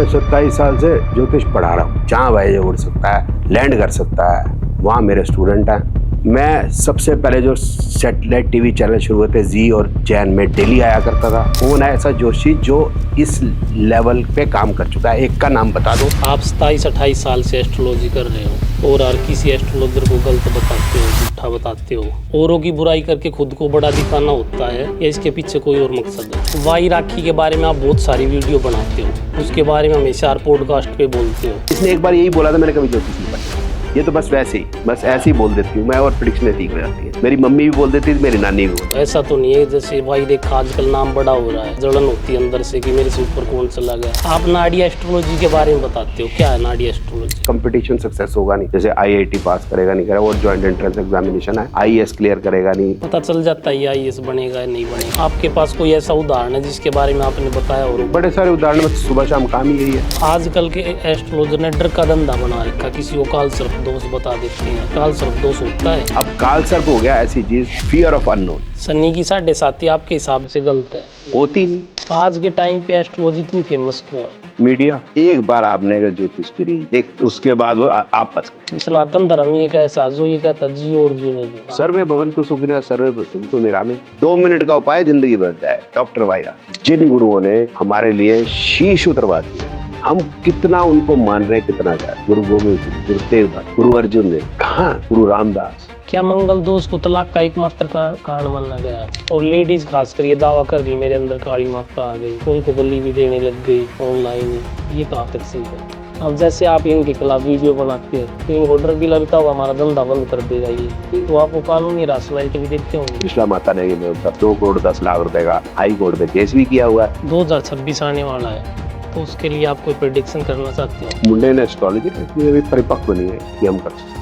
मैं 27 साल से ज्योतिष पढ़ा रहा हूँ। जहाँ वायु उड़ सकता है, लैंड कर सकता है, वहाँ मेरे स्टूडेंट हैं। मैं सबसे पहले जो सैटेलाइट टीवी चैनल शुरू हुए थे जी और जैन में डेली आया करता था। कौन है ऐसा जोशी जो इस लेवल पे काम कर चुका है? एक का नाम बता दो। आप 27-28 साल से एस्ट्रोलॉजी कर रहे हो और हर किसी एस्ट्रोलॉजर को गलत बताते हो, झूठा बताते हो। औरों की बुराई करके खुद को बड़ा दिखाना होता है या इसके पीछे कोई और मकसद है? वाई राखी के बारे में आप बहुत सारी वीडियो बनाते हो, उसके बारे में हमेशा पॉडकास्ट पे बोलते हो। इसने एक बार यही बोला था, मैंने कभी ज्योतिष नहीं पढ़ा। ये तो बस वैसे ही, बस ऐसे ही बोल देती हूँ मैं, और प्रेडिक्शनें ठीक हो जाती है। मेरी मम्मी भी बोल देती थी, मेरी नानी भी बोलती। ऐसा तो नहीं है जैसे भाई देखा आजकल नाम बड़ा हो रहा है, जलन होती है अंदर से कि मेरे से ऊपर कौन चला गया। आप नाड़ी एस्ट्रोलॉजी के बारे में बताते हो, क्या है नाड़ी एस्ट्रोलॉजी? कंपटीशन सक्सेस होगा नहीं, जैसे आईआईटी पास करेगा नहीं करेगा, और ज्वाइंट एंट्रेंस एग्जामिनेशन है, आईएएस क्लियर करेगा नहीं, पता चल जाता है आईएएस बनेगा या नहीं बनेगा। आपके पास कोई ऐसा उदाहरण है जिसके बारे में आपने बताया? और बड़े सारे उदाहरण में सुबह शाम काम ही यही है। आजकल के एस्ट्रोलॉजर ने डर का धंधा बना रखा, किसी को काल सर्प दोष बता देते हैं। काल सर्प दोष होता है? अब काल सर्प हो गया ऐसी चीज, फियर ऑफ अननोन। सन्नी की 7.5 आपके हिसाब से गलत है? होती नहीं। आज के टाइम पे एस्ट्रोलॉजी इतनी फेमस क्यों है? मीडिया एक बार आपने अगर ज्योतिष करी देख, उसके बाद वो आपस सनातन धर्म ये कैसा जो ये कहता जी और जी नहीं। सर्वे भवन्तु सुखिनः सर्वे भवन्तु निरामया। 2 मिनट का उपाय जिंदगी बदल जाए। डॉक्टर वाइरा, जिन गुरुओं ने हमारे लिए शीश उतरवा दिया, हम कितना उनको मान रहे हैं, कितना जाए। गुरु गोविंद सिंह, गुरु तेगबहादुर, गुरु अर्जुन देव, कहाँ गुरु रामदास। क्या मंगल दोष को तलाक का एकमात्र कारण माना गया? और लेडीज खासकर ये दावा कर रही मेरे अंदर काली मात्रा आ गई, उनको बलि भी देने लग गई ऑनलाइन। ये कहाँ तक सही है? अब जैसे आप इनके खिलाफ वीडियो बनाते हैं तो ऑर्डर भी लगता होगा, हमारा धंधा बंद कर देगा ये, तो आपको कानूनी राशि के भी देखते होंगे। पिछला माता ने 2 करोड़ 10 लाख रुपए का हाई कोर्ट में केस भी किया हुआ है। 2026 आने वाला है, तो उसके लिए आप कोई प्रेडिक्शन करना चाहते हो? मुंडे ने एस्ट्रोलॉजी इतनी अभी परिपक्व नहीं है कि हम कर सकते।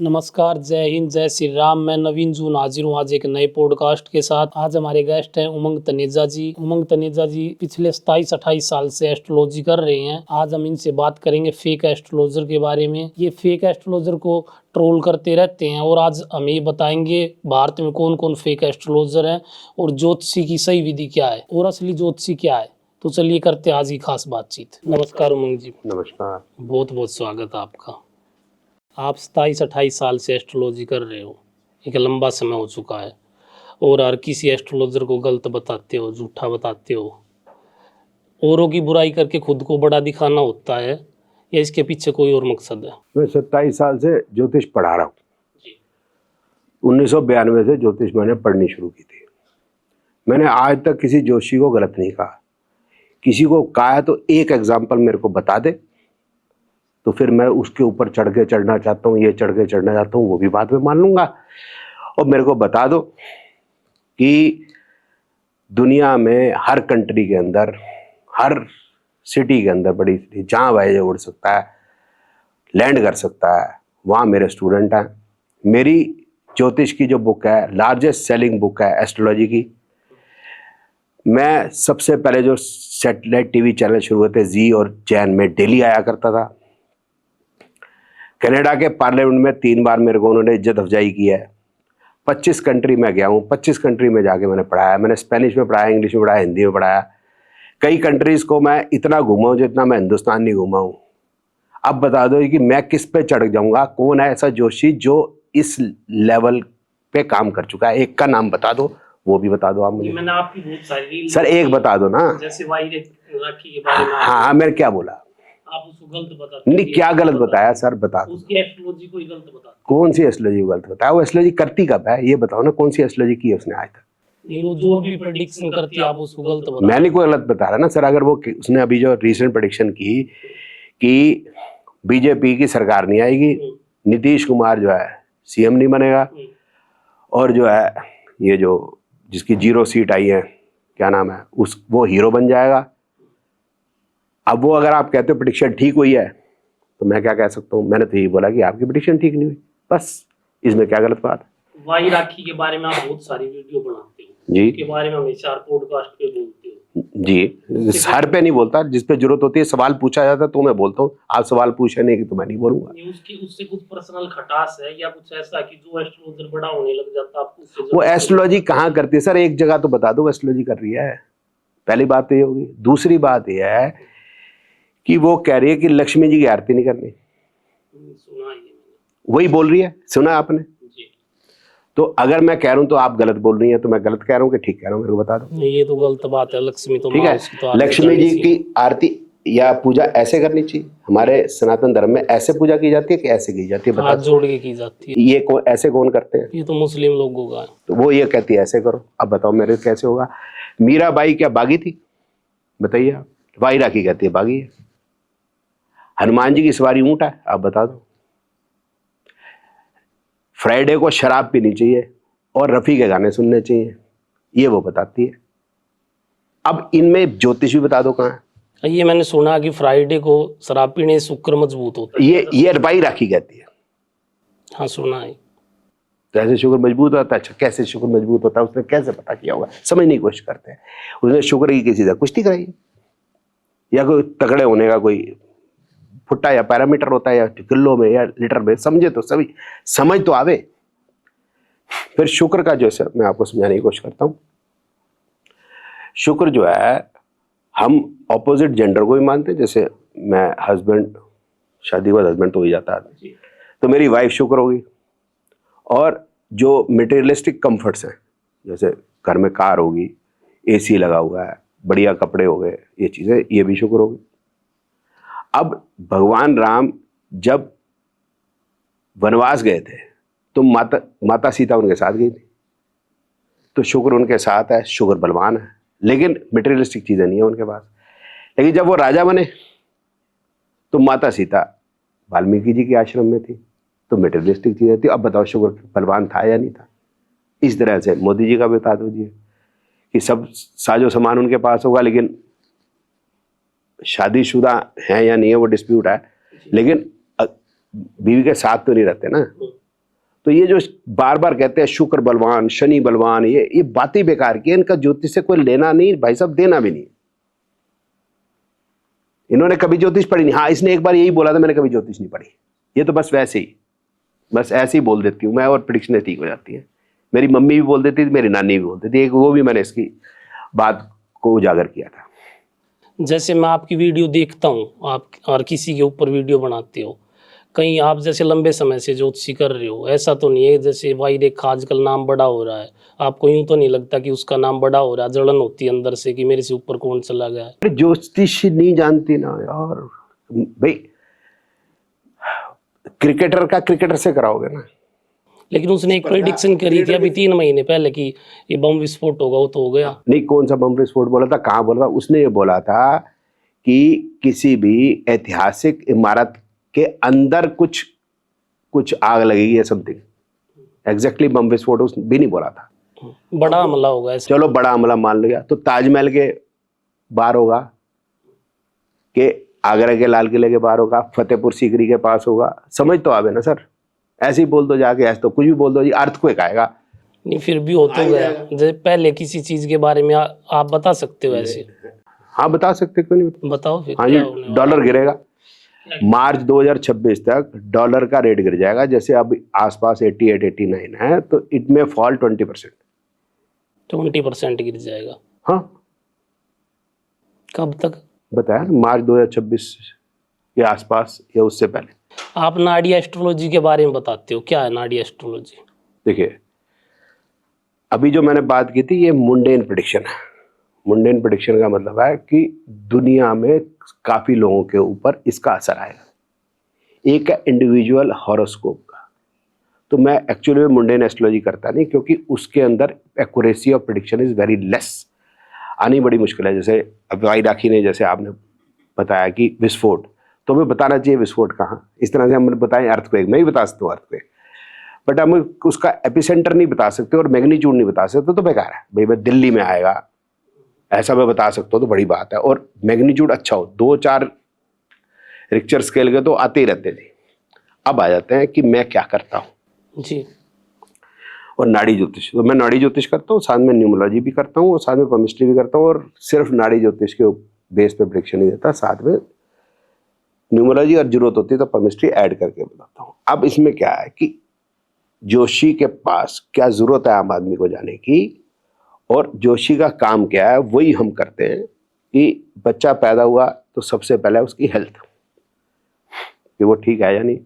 नमस्कार, जय हिंद, जय श्री राम। मैं नवीन जून हाजिर हूँ आज एक नए पॉडकास्ट के साथ। आज हमारे गेस्ट हैं उमंग तनेजा जी। उमंग तनेजा जी पिछले 27-28 साल से एस्ट्रोलॉजी कर रहे हैं। आज हम इनसे बात करेंगे फेक एस्ट्रोलॉजर के बारे में। ये फेक एस्ट्रोलॉजर को ट्रोल करते रहते हैं और आज हमें ये बताएंगे भारत में कौन कौन फेक एस्ट्रोलॉजर हैं और ज्योतिषी की सही विधि क्या है और असली ज्योतिषी क्या है। तो चलिए करते हैं आज की खास बातचीत। नमस्कार उमंग जी। नमस्कार। बहुत बहुत स्वागत है आपका। आप 27-28 साल से एस्ट्रोलॉजी कर रहे हो, एक लंबा समय हो चुका है, और हर किसी एस्ट्रोलॉजर को गलत बताते हो, झूठा बताते हो। औरों की बुराई करके खुद को बड़ा दिखाना होता है या इसके पीछे कोई और मकसद है? मैं 27 साल से ज्योतिष पढ़ा रहा हूँ। 1992 से ज्योतिष मैंने पढ़नी शुरू की थी। मैंने आज तक किसी जोशी को गलत नहीं कहा। किसी को कहा तो एक एग्जाम्पल मेरे को बता दे, तो फिर मैं उसके ऊपर चढ़ के चढ़ना चाहता हूँ, ये चढ़ के चढ़ना चाहता हूँ, वो भी बाद में मान लूंगा। और मेरे को बता दो कि दुनिया में हर कंट्री के अंदर, हर सिटी के अंदर, बड़ी सिटी, जहाँ वायु उड़ सकता है, लैंड कर सकता है, वहाँ मेरे स्टूडेंट हैं। मेरी ज्योतिष की जो बुक है, लार्जेस्ट सेलिंग बुक है एस्ट्रोलॉजी की। मैं सबसे पहले जो सैटेलाइट टीवी चैनल शुरू हुए थे जी और जैन में डेली आया करता था। कनाडा के पार्लियामेंट में 3 बार मेरे को उन्होंने इज्जत अफजाई की है। 25 कंट्री में गया हूँ, 25 कंट्री में जाके मैंने पढ़ाया। मैंने स्पेनिश में पढ़ाया, इंग्लिश में पढ़ाया, हिंदी में पढ़ाया। कई कंट्रीज़ को मैं इतना घूमा हूँ जितना मैं हिंदुस्तान नहीं घूमा हूँ। अब बता दो कि मैं किस पे चढ़ जाऊँगा? कौन है ऐसा जोशी जो इस लेवल पे काम कर चुका है? एक का नाम बता दो, वो भी बता दो आप मुझे। मैंने आपकी बहुत सारी सर एक बता दो ना, जैसे वाई राखी के बारे में। हाँ, मैंने क्या बोला? आप उसको गलत बताते नहीं, क्या गलत बताया सर? बता दो। उसकी एस्ट्रोलॉजी को गलत बताते। कौन सी एस्ट्रोलॉजी गलत बताया? वो एस्ट्रोलॉजी करती कब है ये बताओ ना, कौन सी एस्ट्रोलॉजी की है उसने आज तक? वो जो भी प्रेडिक्शन करती है आप उसको गलत बताते। मैंने कोई गलत बता रहा ना सर। अगर वो उसने अभी जो रीसेंट प्रेडिक्शन की कि बीजेपी की सरकार नहीं आएगी, नीतीश कुमार जो है सीएम नहीं बनेगा, और जो है ये जो जिसकी 0 सीट आई है, क्या नाम है वो हीरो बन जाएगा। अब वो अगर आप कहते हो प्रेडिक्शन ठीक हुई है, तो मैं क्या कह सकता हूँ? मैंने तो यही बोला कि आपकी प्रेडिक्शन ठीक नहीं हुई, बस। इसमें क्या गलत बात है? वाई राखी के बारे में आप बहुत सारी वीडियो बनाते हो जी, के बारे में हमेशा पॉडकास्ट पे बोलते हो, जी, हर पे नहीं बोलता, जिस पे जरूरत होती है सवाल पूछा जाता है तो मैं बोलता हूँ, आप सवाल पूछे नहीं कि तो मैं नहीं बोलूंगा। उसकी उससे कुछ पर्सनल खटास है या कुछ ऐसा कि जो एस्ट्रोलॉजर बड़ा होने लग जाता आपको उससे वो एस्ट्रोलॉजी कहाँ करती है सर? एक जगह तो बता दो एस्ट्रोलॉजी कर रही है। पहली बात तो ये होगी। दूसरी बात ये है कि वो कह रही है कि लक्ष्मी जी की आरती नहीं करनी। सुना है ये वही बोल रही है, सुना आपने? जी। तो अगर मैं कह रहा हूं तो आप गलत बोल रही हैं, तो मैं गलत कह रहा हूं कि ठीक कह रहा हूं, मेरे को बता दो। नहीं, ये तो गलत बात है। लक्ष्मी तो ठीक माँ, है, उसकी तो आरती लक्ष्मी करनी जी चाहिए। की आरती या पूजा ऐसे करनी चाहिए। हमारे सनातन धर्म में ऐसे पूजा की जाती है कि ऐसे की जाती है? हाथ बता जोड़ के की जाती है। ये ऐसे कौन करते हैं? ये तो मुस्लिम लोगों का है। तो वो ये कहती है ऐसे करो। अब बताओ मेरे कैसे होगा? मीराबाई क्या बागी थी? बताइए आप। वाई राखी कहती है बागी है। हनुमान जी की सवारी ऊंट है? आप बता दो। फ्राइडे को शराब पीनी चाहिए और रफी के गाने सुनने चाहिए, ये वो बताती है। अब इनमें ज्योतिष भी बता दो कहाँ है। ये मैंने सुना कि फ्राइडे को शराब पीने से शुक्र मजबूत होता है। ये वाई राखी कहती है। हाँ, सुना है। तो ऐसे शुक्र मजबूत होता है? अच्छा, कैसे शुक्र मजबूत होता है? उसने कैसे पता किया होगा? समझने की कोशिश करते हैं। उसने शुक्र की किसी से कुश्ती कराई है, या कोई तगड़े होने का कोई फुट्टा या पैरामीटर होता है, या किलो में या लीटर में? समझे तो सभी, समझ तो आवे। फिर शुक्र का जो है मैं आपको समझाने की कोशिश करता हूं। शुक्र जो है हम ऑपोजिट जेंडर को भी मानते हैं। जैसे मैं हस्बैंड, शादी के बाद हस्बैंड तो हो ही जाता है, तो मेरी वाइफ शुक्र होगी। और जो मटेरियलिस्टिक कंफर्ट्स हैं, जैसे घर में कार होगी, एसी लगा हुआ है, बढ़िया कपड़े हो गए, ये चीज़ें, ये भी शुक्र होगी। अब भगवान राम जब वनवास गए थे तो माता सीता उनके साथ गई थी, तो शुक्र उनके साथ है, शुक्र बलवान है, लेकिन मटेरियलिस्टिक चीज़ें नहीं है उनके पास। लेकिन जब वो राजा बने तो माता सीता वाल्मीकि जी के आश्रम में थी, तो मटेरियलिस्टिक चीज़ें थी। अब बताओ शुक्र बलवान था या नहीं था? इस तरह से मोदी जी का भी बता दीजिए कि सब साजो सामान उनके पास होगा, लेकिन शादीशुदा है या नहीं है वो डिस्प्यूट है, लेकिन बीवी के साथ तो नहीं रहते ना। तो ये जो बार बार कहते हैं शुक्र बलवान, शनि बलवान, ये बातें बेकार की है। इनका ज्योतिष से कोई लेना नहीं भाई साहब, देना भी नहीं। इन्होंने कभी ज्योतिष पढ़ी नहीं। हाँ, इसने एक बार यही बोला था, मैंने कभी ज्योतिष नहीं पढ़ी। ये तो बस वैसे ही, बस ऐसे ही बोल देती हूँ मैं, और प्रेडिक्शनें ठीक हो जाती हैं। मेरी मम्मी भी बोल देती थी, मेरी नानी भी बोलती थी। एक वो भी मैंने इसकी बात को उजागर किया था। जैसे मैं आपकी वीडियो देखता हूँ, आप और किसी के ऊपर वीडियो बनाते हो, कहीं आप जैसे लंबे समय से ज्योतिषी कर रहे हो, ऐसा तो नहीं है जैसे वाई रेखा आजकल नाम बड़ा हो रहा है, आपको यूं तो नहीं लगता कि उसका नाम बड़ा हो रहा है? जलन होती है अंदर से कि मेरे से ऊपर कौन चला गया है? ज्योतिष नहीं जानती ना यार भाई, क्रिकेटर का क्रिकेटर से कराओगे ना। लेकिन उसने एक प्रेडिक्शन करी थी अभी 3 महीने पहले कि ये बम विस्फोट होगा, वो तो हो गया। नहीं, कौन सा बम विस्फोट बोला था? कहाँ बोला था? उसने ये बोला था कि किसी भी ऐतिहासिक इमारत के अंदर कुछ आग लगेगी या समथिंग। एग्जैक्टली बम विस्फोट उसने भी नहीं बोला था। बड़ा हमला होगा ऐसा। चलो बड़ा हमला मान लिया, तो ताजमहल के बाहर होगा, कि आगरा के लाल किले के बाहर होगा, फतेहपुर सीकरी के पास होगा? समझ तो आवे ना सर। ऐसे ही बोल दो जाके, ऐसे तो कुछ भी बोल दो जी, अर्थक्वेक आएगा। नहीं, फिर भी हो तो गया। जैसे पहले किसी चीज के बारे में आप बता सकते हो ऐसे? हाँ बता सकते, क्यों नहीं? बताओ फिर। हाँ जी, डॉलर गिरेगा। मार्च 2026 तक डॉलर का रेट गिर जाएगा। जैसे अब आसपास 88 89 है, तो इट में फॉल 20%। 20% गिर जाएगा? हाँ, कब तक बताया ना, मार्च 2026 के आसपास या उससे पहले। आप नाड़ी एस्ट्रोलॉजी के बारे में बताते हो, क्या है नाड़ी एस्ट्रोलॉजी? देखिए, अभी जो मैंने बात की थी ये मुंडेन प्रेडिक्शन है। मुंडेन प्रेडिक्शन का मतलब है कि दुनिया में काफी लोगों के ऊपर इसका असर आएगा। एक है इंडिविजुअल हॉरोस्कोप का, तो मैं एक्चुअली में मुंडेन एस्ट्रोलॉजी करता नहीं, क्योंकि उसके अंदर accuracy of prediction is very less, आनी बड़ी मुश्किल है। जैसे अब वाई राखी ने, जैसे आपने बताया कि विस्फोट, तो हमें बताना चाहिए विस्फोट कहाँ। इस तरह से हम बताएं अर्थक्वेक, मैं ही बता सकता हूँ अर्थक्वेक, बट हम उसका एपिसेंटर नहीं बता सकते और मैग्नीट्यूड नहीं बता सकते, तो बेकार है भाई। मैं दिल्ली में आएगा ऐसा मैं बता सकता हूँ तो बड़ी बात है, और मैग्नीट्यूड अच्छा हो, 2-4 रिक्टर स्केल के तो आते ही रहते थे। अब आ जाते हैं कि मैं क्या करता हूँ जी। और नाड़ी ज्योतिष। तो मैं नाड़ी ज्योतिष करता हूँ, साथ में न्यूमरोलॉजी भी करता हूँ और साथ में केमिस्ट्री भी करता हूँ, और सिर्फ नाड़ी ज्योतिष के बेस पे प्रेडिक्शन नहीं देता, साथ में न्यूमरोलॉजी और जरूरत होती है तो केमिस्ट्री ऐड करके बताता हूँ। अब इसमें क्या है कि जोशी के पास क्या जरूरत है आम आदमी को जाने की, और जोशी का काम क्या है वही हम करते हैं कि बच्चा पैदा हुआ तो सबसे पहले उसकी हेल्थ, कि वो ठीक है या नहीं,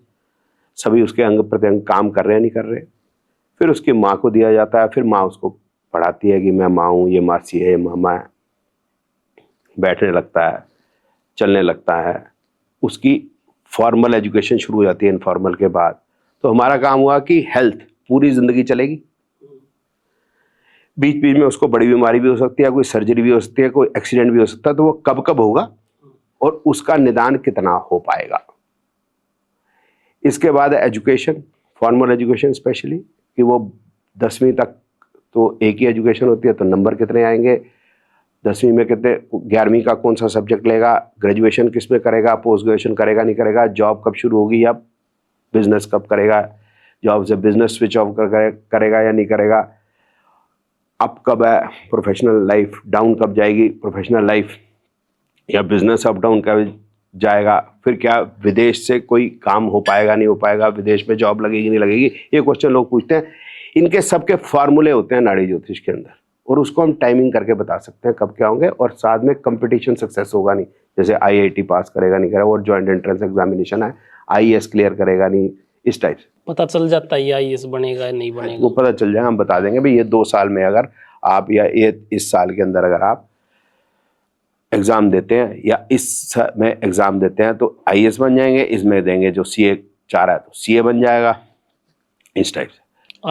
सभी उसके अंग प्रत्यंग काम कर रहे हैं नहीं कर रहे। फिर उसकी माँ को दिया जाता है, फिर माँ उसको पढ़ाती है कि मैं माँ हूँ, ये मासी है, ये मामा है, बैठने लगता है, चलने लगता है, उसकी फॉर्मल एजुकेशन शुरू हो जाती है इनफॉर्मल के बाद। तो हमारा काम हुआ कि हेल्थ पूरी जिंदगी चलेगी, बीच बीच में उसको बड़ी बीमारी भी हो सकती है, कोई सर्जरी भी हो सकती है, कोई एक्सीडेंट भी हो सकता है, तो वो कब कब होगा और उसका निदान कितना हो पाएगा। इसके बाद एजुकेशन, फॉर्मल एजुकेशन स्पेशली, कि वो 10वीं तक तो एक ही एजुकेशन होती है, तो नंबर कितने आएंगे, 10वीं में कितने, 11वीं का कौन सा सब्जेक्ट लेगा, ग्रेजुएशन किस में करेगा, पोस्ट ग्रेजुएशन करेगा नहीं करेगा, जॉब कब शुरू होगी या बिजनेस कब करेगा, जॉब से बिजनेस स्विच ऑफ करेगा या नहीं करेगा, अप कब है प्रोफेशनल लाइफ, डाउन कब जाएगी प्रोफेशनल लाइफ, या बिजनेस अप डाउन कब जाएगा, फिर क्या विदेश से कोई काम हो पाएगा नहीं हो पाएगा, विदेश में जॉब लगेगी नहीं लगेगी, ये क्वेश्चन लोग पूछते हैं। इनके सबके फार्मूले होते हैं नाड़ी ज्योतिष के अंदर, और उसको हम टाइमिंग करके बता सकते हैं कब क्या होंगे, और साथ में कंपटीशन सक्सेस होगा नहीं, जैसे IIT पास करेगा नहीं करेगा, और जॉइंट एंट्रेंस एग्जामिनेशन है, IAS क्लियर करेगा नहीं, इस टाइप से पता चल जाता है या IAS बनेगा या नहीं बनेगा, वो पता चल जाएगा। हम बता देंगे भाई ये 2 साल में अगर आप, या ये इस साल के अंदर अगर आप एग्जाम देते हैं या इस में एग्जाम देते हैं तो IAS बन जाएंगे, इसमें देंगे जो CA चाह रहा है तो CA बन जाएगा, इस टाइप से।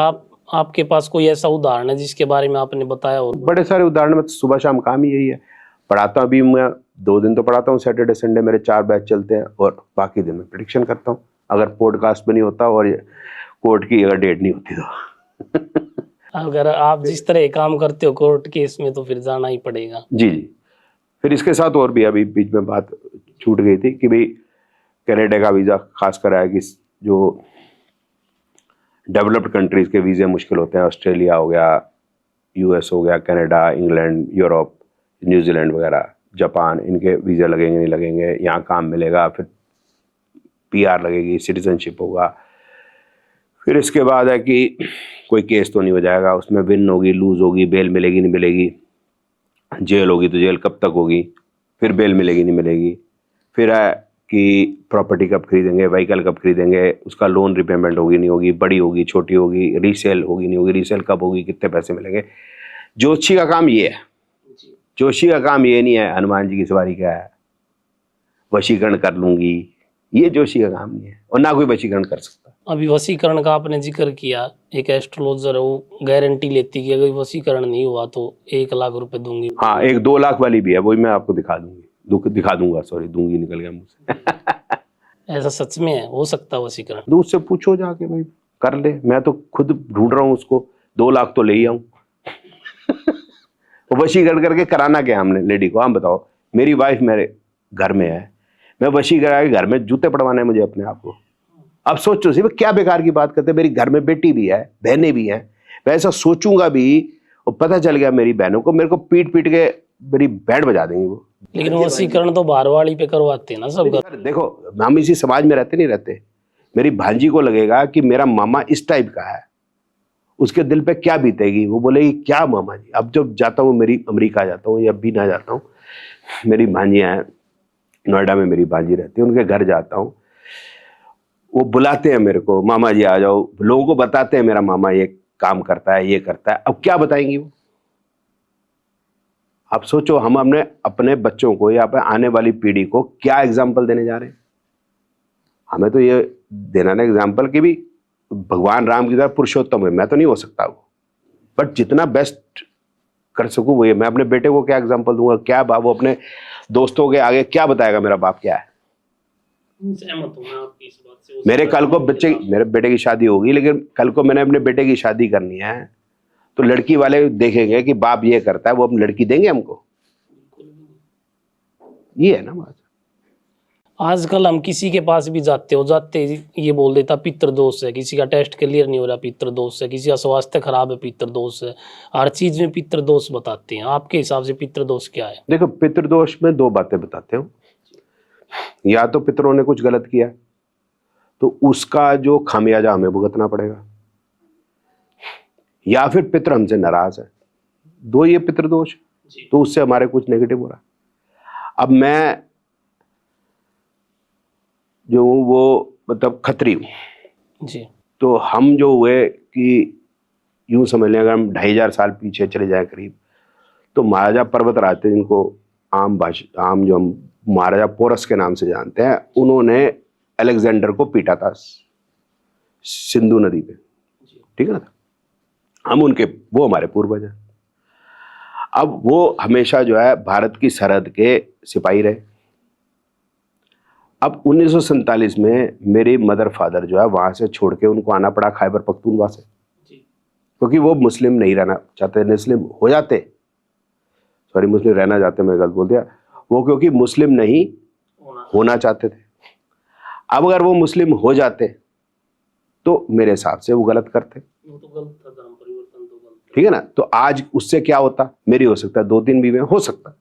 आपके पास कोई ऐसा उदाहरण है जिसके बारे में आपने बताया हो? बड़े सारे उदाहरण में, सुबह शाम काम ही यही है। पढ़ाता भी मैं 2 दिन तो पढ़ाता हूँ, सैटरडे संडे मेरे 4 बैच चलते हैं, और बाकी दिन में प्रेडिक्शन करता हूँ, अगर पॉडकास्ट में नहीं होता और कोर्ट की अगर डेट नहीं होती तो। अगर आप जिस तरह काम करते हो कोर्ट केस में तो फिर जाना ही पड़ेगा। जी जी। फिर इसके साथ और भी अभी बीच में बात छूट गई थी कि भाई कनाडा का वीज़ा खास कर है कि जो डेवलप्ड कंट्रीज़ के वीज़े मुश्किल होते हैं, ऑस्ट्रेलिया हो गया, US हो गया, कनाडा, इंग्लैंड, यूरोप, न्यूजीलैंड वगैरह, जापान, इनके वीज़े लगेंगे नहीं लगेंगे, यहाँ काम मिलेगा, फिर PR लगेगी, सिटीजनशिप होगा। फिर इसके बाद है कि कोई केस तो नहीं हो जाएगा, उसमें विन होगी लूज होगी, बेल मिलेगी नहीं मिलेगी, जेल होगी तो जेल कब तक होगी, फिर बेल मिलेगी नहीं मिलेगी, फिर है कि प्रॉपर्टी कब खरीदेंगे, व्हीकल कब खरीदेंगे, उसका लोन रिपेमेंट होगी नहीं होगी, बड़ी होगी छोटी होगी, रीसेल होगी नहीं होगी, रीसेल कब होगी, कितने पैसे मिलेंगे। जोशी का काम ये है, जोशी का काम ये नहीं है हनुमान जी की सवारी क्या है, वशीकरण कर लूंगी, ये जोशी का काम नहीं है, और ना कोई वशीकरण कर सकता। अभी वशीकरण का आपने जिक्र किया, एक एस्ट्रोलॉजर है वो गारंटी लेती कि अगर वशीकरण नहीं हुआ तो 1 लाख रुपए दूंगी। हाँ, एक 2 लाख वाली भी है, वही मैं आपको दिखा दूंगा, सॉरी, दूंगी निकल गया मुझसे। ऐसा सच में है, हो सकता है वशीकरण? दूर से पूछो जाके, भाई कर ले, मैं तो खुद ढूंढ रहा हूँ उसको, 2 लाख तो ले ही आऊं। तो वशीकरण करके कराना क्या हमने लेडी को, हम बताओ, मेरी वाइफ मेरे घर में है, मैं वशी करा के घर में जूते पड़वाने हैं मुझे अपने आप को। अब सोचो सी क्या बेकार की बात करते, मेरी घर में बेटी भी है, बहनें भी हैं, मैं ऐसा सोचूंगा भी और पता चल गया मेरी बहनों को, मेरे को पीट पीट के मेरी बैंड बजा देंगी वो। लेकिन वशीकरण तो बाहर वाली पे करवाते हैं ना सब घर। देखो, हम इसी समाज में रहते नहीं रहते, मेरी भांजी को लगेगा कि मेरा मामा इस टाइप का है, उसके दिल पे क्या बीतेगी, वो बोलेगी क्या मामा जी। अब जब जाता हूँ, मेरी अमेरिका जाता हूँ या बीना जाता हूँ, मेरी भांजियाँ हैं नोएडा में, मेरी भांजी रहती है, उनके घर जाता हूँ, वो बुलाते हैं मेरे को, मामा जी आ जाओ, लोगों को बताते हैं मेरा मामा ये काम करता है, ये करता है। अब क्या बताएंगी वो, आप सोचो, हम अपने बच्चों को या आने वाली पीढ़ी को क्या एग्जाम्पल देने जा रहे हैं। हमें तो ये देना ना एग्जाम्पल कि भी भगवान राम की तरह पुरुषोत्तम है, मैं तो नहीं हो सकता वो, बट जितना बेस्ट कर सकूं वो ये। मैं अपने बेटे को क्या एग्जाम्पल दूंगा, क्या वो अपने दोस्तों के आगे क्या बताएगा मेरा बाप क्या है। सहमत हूं मैं आपकी इस बात से। मेरे कल को मेरे बेटे की शादी होगी, लेकिन कल को मैंने अपने बेटे की शादी करनी है तो लड़की वाले देखेंगे कि बाप ये करता है, वो अपनी लड़की देंगे हमको, ये है ना बात। आजकल हम किसी के पास भी जाते ये बोल देता पितृदोष है, किसी का टेस्ट क्लियर नहीं हो रहा पितृदोष है, किसी का स्वास्थ्य खराब है पितृदोष है, हर चीज में पितृदोष बताते हैं। आपके हिसाब से पितृदोष क्या है? देखो, पितृदोष में दो बातें बताते हो। या तो पितरों ने कुछ गलत किया तो उसका जो खामियाजा हमें भुगतना पड़ेगा, या फिर पितर हमसे नाराज है, दो ये पितृदोष, तो उससे हमारे कुछ नेगेटिव हो रहा है। अब मैं जो हूं वो मतलब खत्री हूं जी। तो हम जो हुए कि यूं समझ लें, अगर हम 2500 साल पीछे चले जाए करीब, तो महाराजा पर्वत राज थे, जिनको आम जो हम महाराजा पोरस के नाम से जानते हैं, उन्होंने अलेक्जेंडर को पीटा था सिंधु नदी पे, ठीक है ना। हम उनके, वो हमारे पूर्वज हैं। अब वो हमेशा जो है भारत की सरहद के सिपाही रहे। अब 1947 में मेरे मदर फादर जो है वहां से छोड़ के उनको आना पड़ा खैबर पख्तूनख्वा से, क्योंकि वो मुस्लिम नहीं रहना चाहते, मुस्लिम हो जाते, सॉरी मुस्लिम रहना चाहते, मैं गलत बोल दिया, वो क्योंकि मुस्लिम नहीं होना चाहते थे। अब अगर वो मुस्लिम हो जाते तो मेरे हिसाब से वो गलत करते, वो तो गलत था, धर्म परिवर्तन तो गलत, ठीक है ना। तो आज उससे क्या होता, मेरी हो सकता है 2-3 बीवियां, हो सकता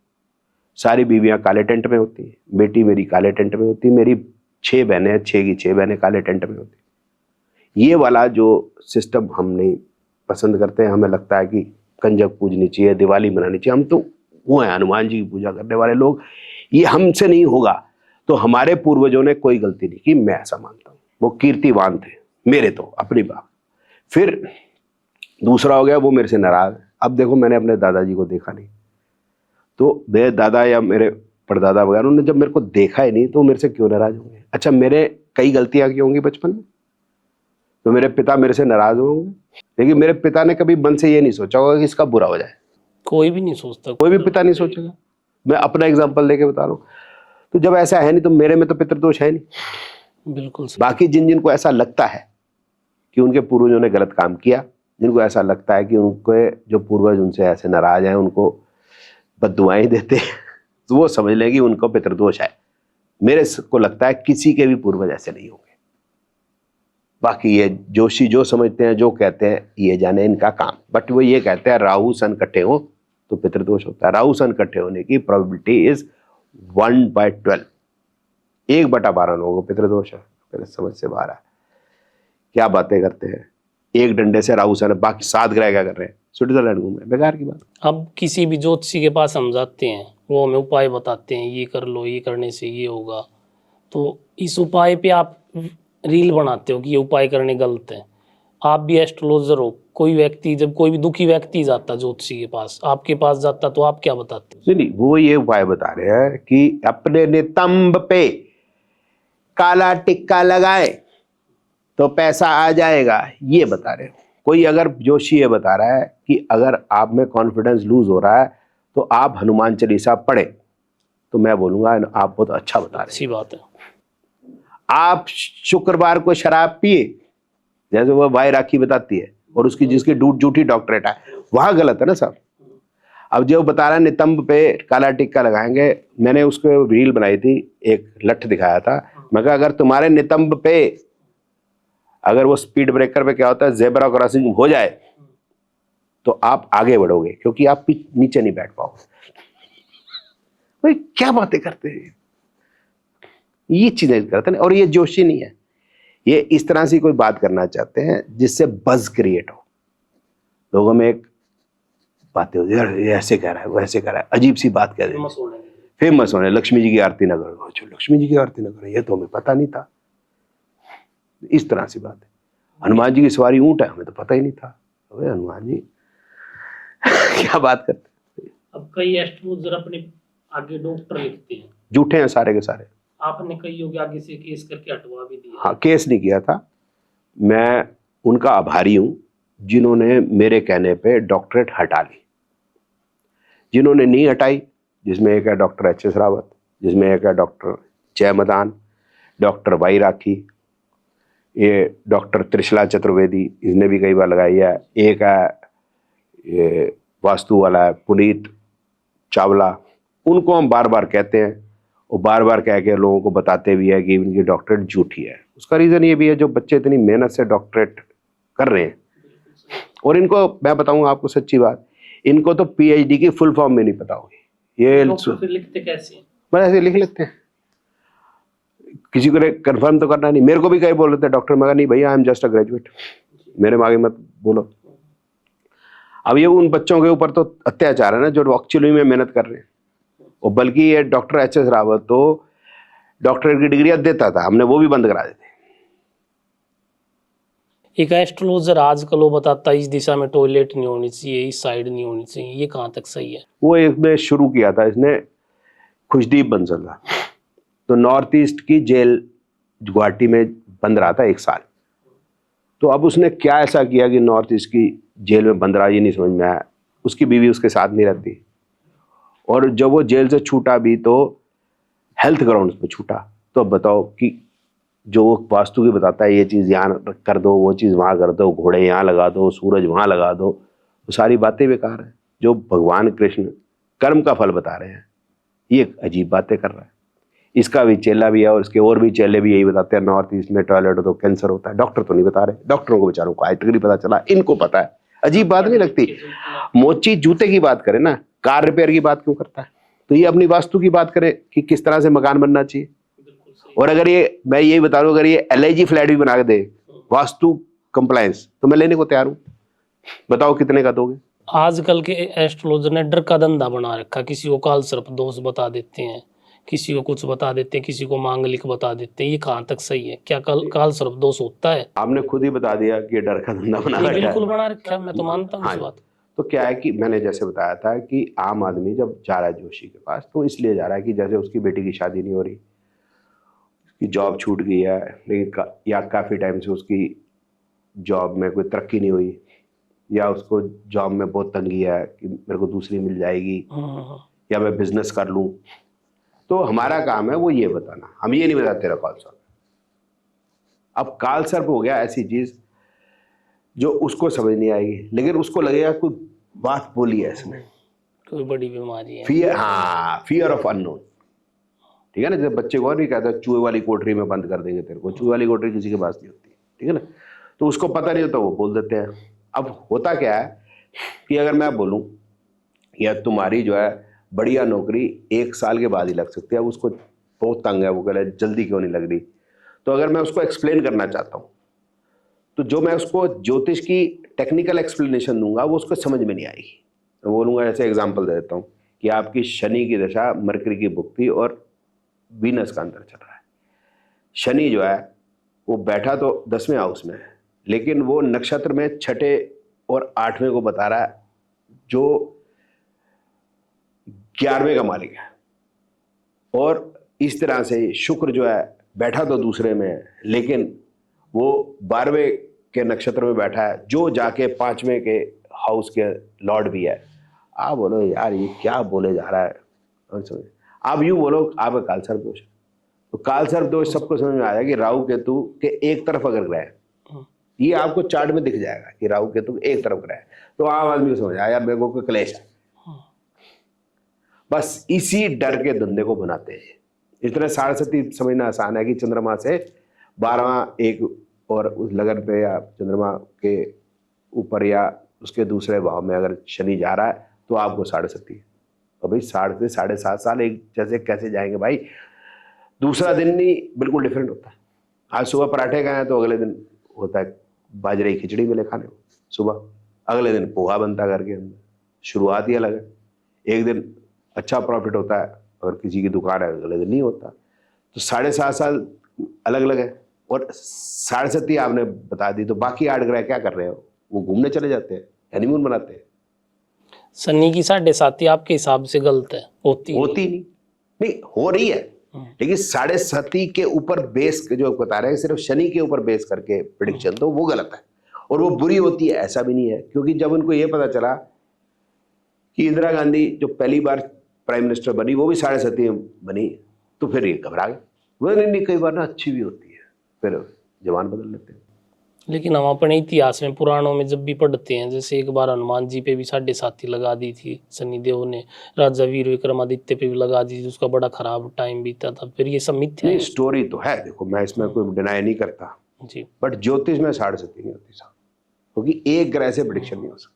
सारी बीवियां काले टेंट में होती है, बेटी मेरी काले टेंट में होती, मेरी 6 बहनें, 6 की 6 बहनें काले टेंट में होती। ये वाला जो सिस्टम हम नहीं पसंद करते हैं। हमें लगता है कि कंजक पूजनी चाहिए, दिवाली मनानी चाहिए, हम तो वो हैं हनुमान जी की पूजा करने वाले लोग, ये हमसे नहीं होगा। तो हमारे पूर्वजों ने कोई गलती नहीं की, मैं ऐसा मानता हूँ। वो कीर्तिवान थे मेरे, तो अपनी बात। फिर दूसरा हो गया, वो मेरे से नाराज है। अब देखो, मैंने अपने दादाजी को देखा नहीं, तो मेरे दादा या मेरे परदादा वगैरह, उन्होंने जब मेरे को देखा ही नहीं तो मेरे से क्यों नाराज होंगे? अच्छा, मेरे कई गलतियां की होंगी बचपन में, तो मेरे पिता मेरे से नाराज होंगे, लेकिन मेरे पिता ने कभी मन से ये नहीं सोचा होगा कि इसका बुरा हो जाए। कोई भी नहीं सोचता, कोई भी पिता नहीं सोचेगा। मैं अपना एग्जाम्पल लेके बता रहा हूँ। तो जब ऐसा है नहीं, तो मेरे में तो पितृदोष है नहीं। बिल्कुल सही। बाकी जिनको ऐसा लगता है कि उनके पूर्वजों ने गलत काम किया, जिनको ऐसा लगता है कि उनके जो पूर्वज उनसे ऐसे नाराज हैं, उनको बद्दुआएं देते हैं, तो वो समझ लें कि उनको पितृदोष है। मेरे को लगता है किसी के भी पूर्वज ऐसे नहीं होंगे। बाकी ये जोशी जो समझते हैं, जो कहते हैं, ये जाने इनका काम। बट वो ये कहते हैं राहु सन इकट्ठे हो तो पितृदोष होता है। राहु सन इकट्ठे होने की प्रोबेबिलिटी इज 1/12, 1/12 लोगों को पितृदोष है। मेरे समझ से बाहर है। क्या बातें करते हैं, एक डंडे से राहु सन, बाकी 7 ग्रह क्या कर रहे हैं, स्विट्जरलैंड घूम रहे, बेकार की बात। अब किसी भी ज्योतिषी के पास हम जाते हैं, वो हमें उपाय बताते हैं, ये कर लो, ये करने से ये होगा। तो इस उपाय पे आप रील बनाते हो कि ये उपाय करने गलत है। आप भी एस्ट्रोलॉजर हो, कोई व्यक्ति, जब कोई भी दुखी व्यक्ति जाता ज्योतिषी के पास, आपके पास जाता, तो आप क्या बताते हो? नहीं, वो ये उपाय बता रहे हैं कि अपने नितंब पे काला टिक्का लगाए तो पैसा आ जाएगा, ये बता रहे हैं। कोई अगर जोशी ये बता रहा है कि अगर आप में कॉन्फिडेंस लूज हो रहा है तो आप हनुमान चालीसा पढ़े, तो मैं बोलूंगा आप बहुत अच्छा बता रहे हैं। अच्छी बात है। आप शुक्रवार को शराब पिए, जैसे वो भाई राखी बताती है, और उसकी जिसकी झूठी डॉक्टरेट है, वहां गलत है ना साहब। अब जो बता रहा है नितंब पे काला टिक्का लगाएंगे, मैंने उसको रील बनाई थी, एक लठ दिखाया था, मैं कहा अगर तुम्हारे नितंब पे, अगर वो स्पीड ब्रेकर पे क्या होता है, जेब्रा क्रॉसिंग हो जाए, तो आप आगे बढ़ोगे, क्योंकि आप नीचे नहीं बैठ पाओगे। भाई क्या बातें करते हैं, ये चीजें करते हैं। और ये जोशी नहीं है, ये इस तरह से कोई बात करना चाहते हैं जिससे बज क्रिएट हो, लोगों में एक बातें होती है, यार ये ऐसे कह रहा है, वो ऐसे कह रहा है, अजीब सी बात कह रहे हैं, फेमस होने, लक्ष्मी जी की आरती ना करो, लक्ष्मी जी की आरती ना करो, ये तो हमें पता नहीं था, इस तरह से बात है। हनुमान जी की सवारी ऊंट है, हमें तो पता ही नहीं था। अबे हनुमान जी क्या बात करते हैं। अब कई एस्ट्रोलॉजर अपने आगे डॉक्टर लिखते हैं, झूठे हैं सारे के सारे। आपने कईयों के आगे से केस करके हटवा भी दिया। हाँ, केस नहीं किया था, मैं उनका आभारी हूं जिन्होंने मेरे कहने पे डॉक्टरेट हटा ली। जिन्होंने नहीं हटाई, जिसमें एक है डॉक्टर HS रावत, जिसमें एक है डॉक्टर जय मदान, डॉक्टर वाई राखी, ये डॉक्टर त्रिशला चतुर्वेदी, इसने भी कई बार लगाई है, एक है ये वास्तु वाला है पुनीत चावला, उनको हम बार बार कहते हैं, वो बार बार कह के लोगों को बताते भी है कि इनकी डॉक्टरेट झूठी है। उसका रीज़न ये भी है, जो बच्चे इतनी मेहनत से डॉक्टरेट कर रहे हैं, और इनको मैं बताऊंगा आपको सच्ची बात, इनको तो पीएचडी की फुल फॉर्म में नहीं पता होगी। ये डॉक्टर फिर लिखते कैसे हैं? बस ऐसे लिख लेते हैं, किसी को कंफर्म तो करना नहीं। मेरे को भी कई बोल रहे थे डॉक्टर, मगर नहीं भैया I am just a graduate, मेरे आगे मत बोलो। अब ये उन बच्चों के ऊपर तो अत्याचार है ना जो एक्चुअली में मेहनत कर रहे हैं। और बल्कि ये डॉक्टर एच.एस. रावत तो डॉक्टरेट की डिग्री देता था, हमने वो भी बंद करा देते। एक एस्ट्रोलॉजर आजकल वो बताता है इस दिशा में टॉयलेट नहीं होनी चाहिए, इस साइड नहीं होनी चाहिए, ये कहाँ तक सही है? वो इसने शुरू किया था, इसने खुशदीप बंसल था, तो नॉर्थ ईस्ट की जेल गुवाहाटी में बंद रहा था 1 साल। तो अब उसने क्या ऐसा किया कि नॉर्थ ईस्ट की जेल में बंद रहा, ये नहीं समझ में आया। उसकी बीवी उसके साथ नहीं रहती, और जब वो जेल से छूटा भी तो हेल्थ ग्राउंड्स पे छूटा। तो अब बताओ कि जो वो वास्तु की बताता है ये चीज़ यहाँ कर दो, वो चीज़ वहाँ कर दो, घोड़े यहाँ लगा दो, सूरज वहाँ लगा दो, वो सारी बातें बेकार हैं। जो भगवान कृष्ण कर्म का फल बता रहे हैं, ये अजीब बातें कर रहा है। इसका भी चेला भी है और इसके और भी चेले भी यही बताते हैं, नॉर्थ ईस्ट में टॉयलेट हो तो कैंसर होता है। डॉक्टर तो नहीं बता रहे, डॉक्टरों को बेचारों को आज तक नहीं पता चला, इनको पता है। अजीब बात नहीं लगती? मोची जूते की बात करे ना, कार रिपेयर की बात क्यों करता है? तो ये अपनी वास्तु की बात करे कि किस तरह से मकान बनना चाहिए। और अगर ये, मैं यही बता रहा हूँ, अगर ये LIG फ्लैट भी बना के दे वास्तु कंप्लायंस, तो मैं लेने को तैयार हूँ। बताओ कितने का दोगे? आजकल के एस्ट्रोलॉजर ने डर का धंधा बना रखा, किसी को काल सर्प दोष बता देते हैं, किसी को कुछ बता देते हैं, किसी को मांगलिक बता देते हैं। ये कहाँ तक सही है? क्या काल सर्प दोष होता है? आपने खुद ही बता दिया कि ये डर का धंधा बना रखा है। बिल्कुल बना रखा है, मैं तो मानता हूँ इस बात। तो क्या है कि मैंने जैसे बताया था कि आम आदमी जब जा रहा है जोशी के पास, तो इसलिए जा रहा है कि जैसे उसकी बेटी की शादी नहीं हो रही, उसकी जॉब छूट गई है, लेकिन या काफ़ी टाइम से उसकी जॉब में कोई तरक्की नहीं हुई, या उसको जॉब में बहुत तंगी है कि मेरे को दूसरी मिल जाएगी, या मैं बिजनेस कर लूँ। तो हमारा काम है वो ये बताना, हम ये नहीं बताते तेरा काल सर्प। अब काल सर्प हो गया ऐसी चीज़ जो उसको समझ नहीं आएगी, लेकिन उसको लगेगा कोई बात बोली है इसने, कोई बड़ी बीमारी है। फियर, हाँ, फियर ऑफ अननोन। ठीक है ना, जब बच्चे को और भी कहता है चूहे वाली कोठरी में बंद कर देंगे तेरे को, चूहे वाली कोठरी किसी के पास नहीं होती, ठीक है ना, तो उसको पता नहीं होता, वो बोल देते हैं। अब होता क्या है कि अगर मैं बोलूं या तुम्हारी जो है बढ़िया नौकरी 1 साल के बाद ही लग सकती है, अब उसको बहुत तंग है, वो कह रहा है जल्दी क्यों नहीं लग रही। तो अगर मैं उसको एक्सप्लेन करना चाहता हूँ, तो जो मैं उसको ज्योतिष की टेक्निकल एक्सप्लेनेशन दूंगा वो उसको समझ में नहीं आएगी। मैं बोलूँगा, ऐसे एग्जाम्पल दे देता हूँ कि आपकी शनि की दशा मरकरी की भुक्ति और वीनस का अंतर चल रहा है। शनि जो है वो बैठा तो 10वें हाउस में है, लेकिन वो नक्षत्र में 6ठे और 8वें को बता रहा है, जो 11वें का मालिक है। और इस तरह से शुक्र जो है बैठा तो दूसरे में है, लेकिन वो 12वें के नक्षत्र में बैठा है, जो जाके 5वें के हाउस के लॉर्ड भी है। आप बोलो यार ये क्या बोले जा रहा है, आप यूँ बोलो आपका काल सर्प दोष है, तो काल सर्प दोष सबको समझ में आ जाएगा कि राहु केतु के एक तरफ अगर ग्रह, ये आपको चार्ट में दिख जाएगा कि राहु केतु एक तरफ ग्रह है, तो आम आदमी को समझ आया यार मेरे को कोई क्लेश है। बस इसी डर के धंधे को बनाते हैं। इतना 7.5 समझना आसान है कि चंद्रमा से 12वां एक और उस लगन पे या चंद्रमा के ऊपर या उसके दूसरे भाव में अगर शनि जा रहा है तो आपको 7.5, और भाई 7 से 7.5 साल एक जैसे कैसे जाएंगे भाई। दूसरा दिन नहीं बिल्कुल डिफरेंट होता है। आज सुबह पराठे खाए तो अगले दिन होता है बाजरे की खिचड़ी मिले खाने को सुबह, अगले दिन पोहा बनता घर के अंदर, शुरुआत ही अलग है। एक दिन अच्छा प्रॉफिट होता है और किसी की दुकान है, अगले दिन नहीं होता। तो 7.5 साल अलग अलग है। और 7.5 आपने बता दी, तो बाकी 8 ग्रह क्या कर रहे हो? वो घूमने चले जाते हैं, हनीमून बनाते हैं। शनि की 7.5 आपके हिसाब से गलत है? होती नहीं हो रही है, लेकिन 7.5 के ऊपर बेस जो बता रहे हैं, सिर्फ शनि के ऊपर बेस करके प्रिडिक्शन, तो वो गलत है। और वो बुरी होती है ऐसा भी नहीं है, क्योंकि जब उनको ये पता चला कि इंदिरा गांधी जो पहली बार प्राइम मिनिस्टर बनी वो भी 7.5 बनी, तो फिर ये घबरा गए। वो नहीं कई बार ना अच्छी भी होती है, फिर जवान बदल लेते हैं। लेकिन हम अपने इतिहास में पुराणों में जब भी पढ़ते हैं, जैसे एक बार हनुमान जी पे भी 7.5 लगा दी थी शनिदेव ने, राजा वीर विक्रमादित्य पे भी लगा दी थी, उसका बड़ा खराब टाइम बीता था, फिर ये सब मिथ्या नहीं, है। स्टोरी तो है, देखो मैं इसमें कोई डिनाई नहीं करता, जी। बट ज्योतिष में 7.5 नहीं होती साहब, क्योंकि एक ग्रह से प्रिडिक्शन नहीं हो सकती।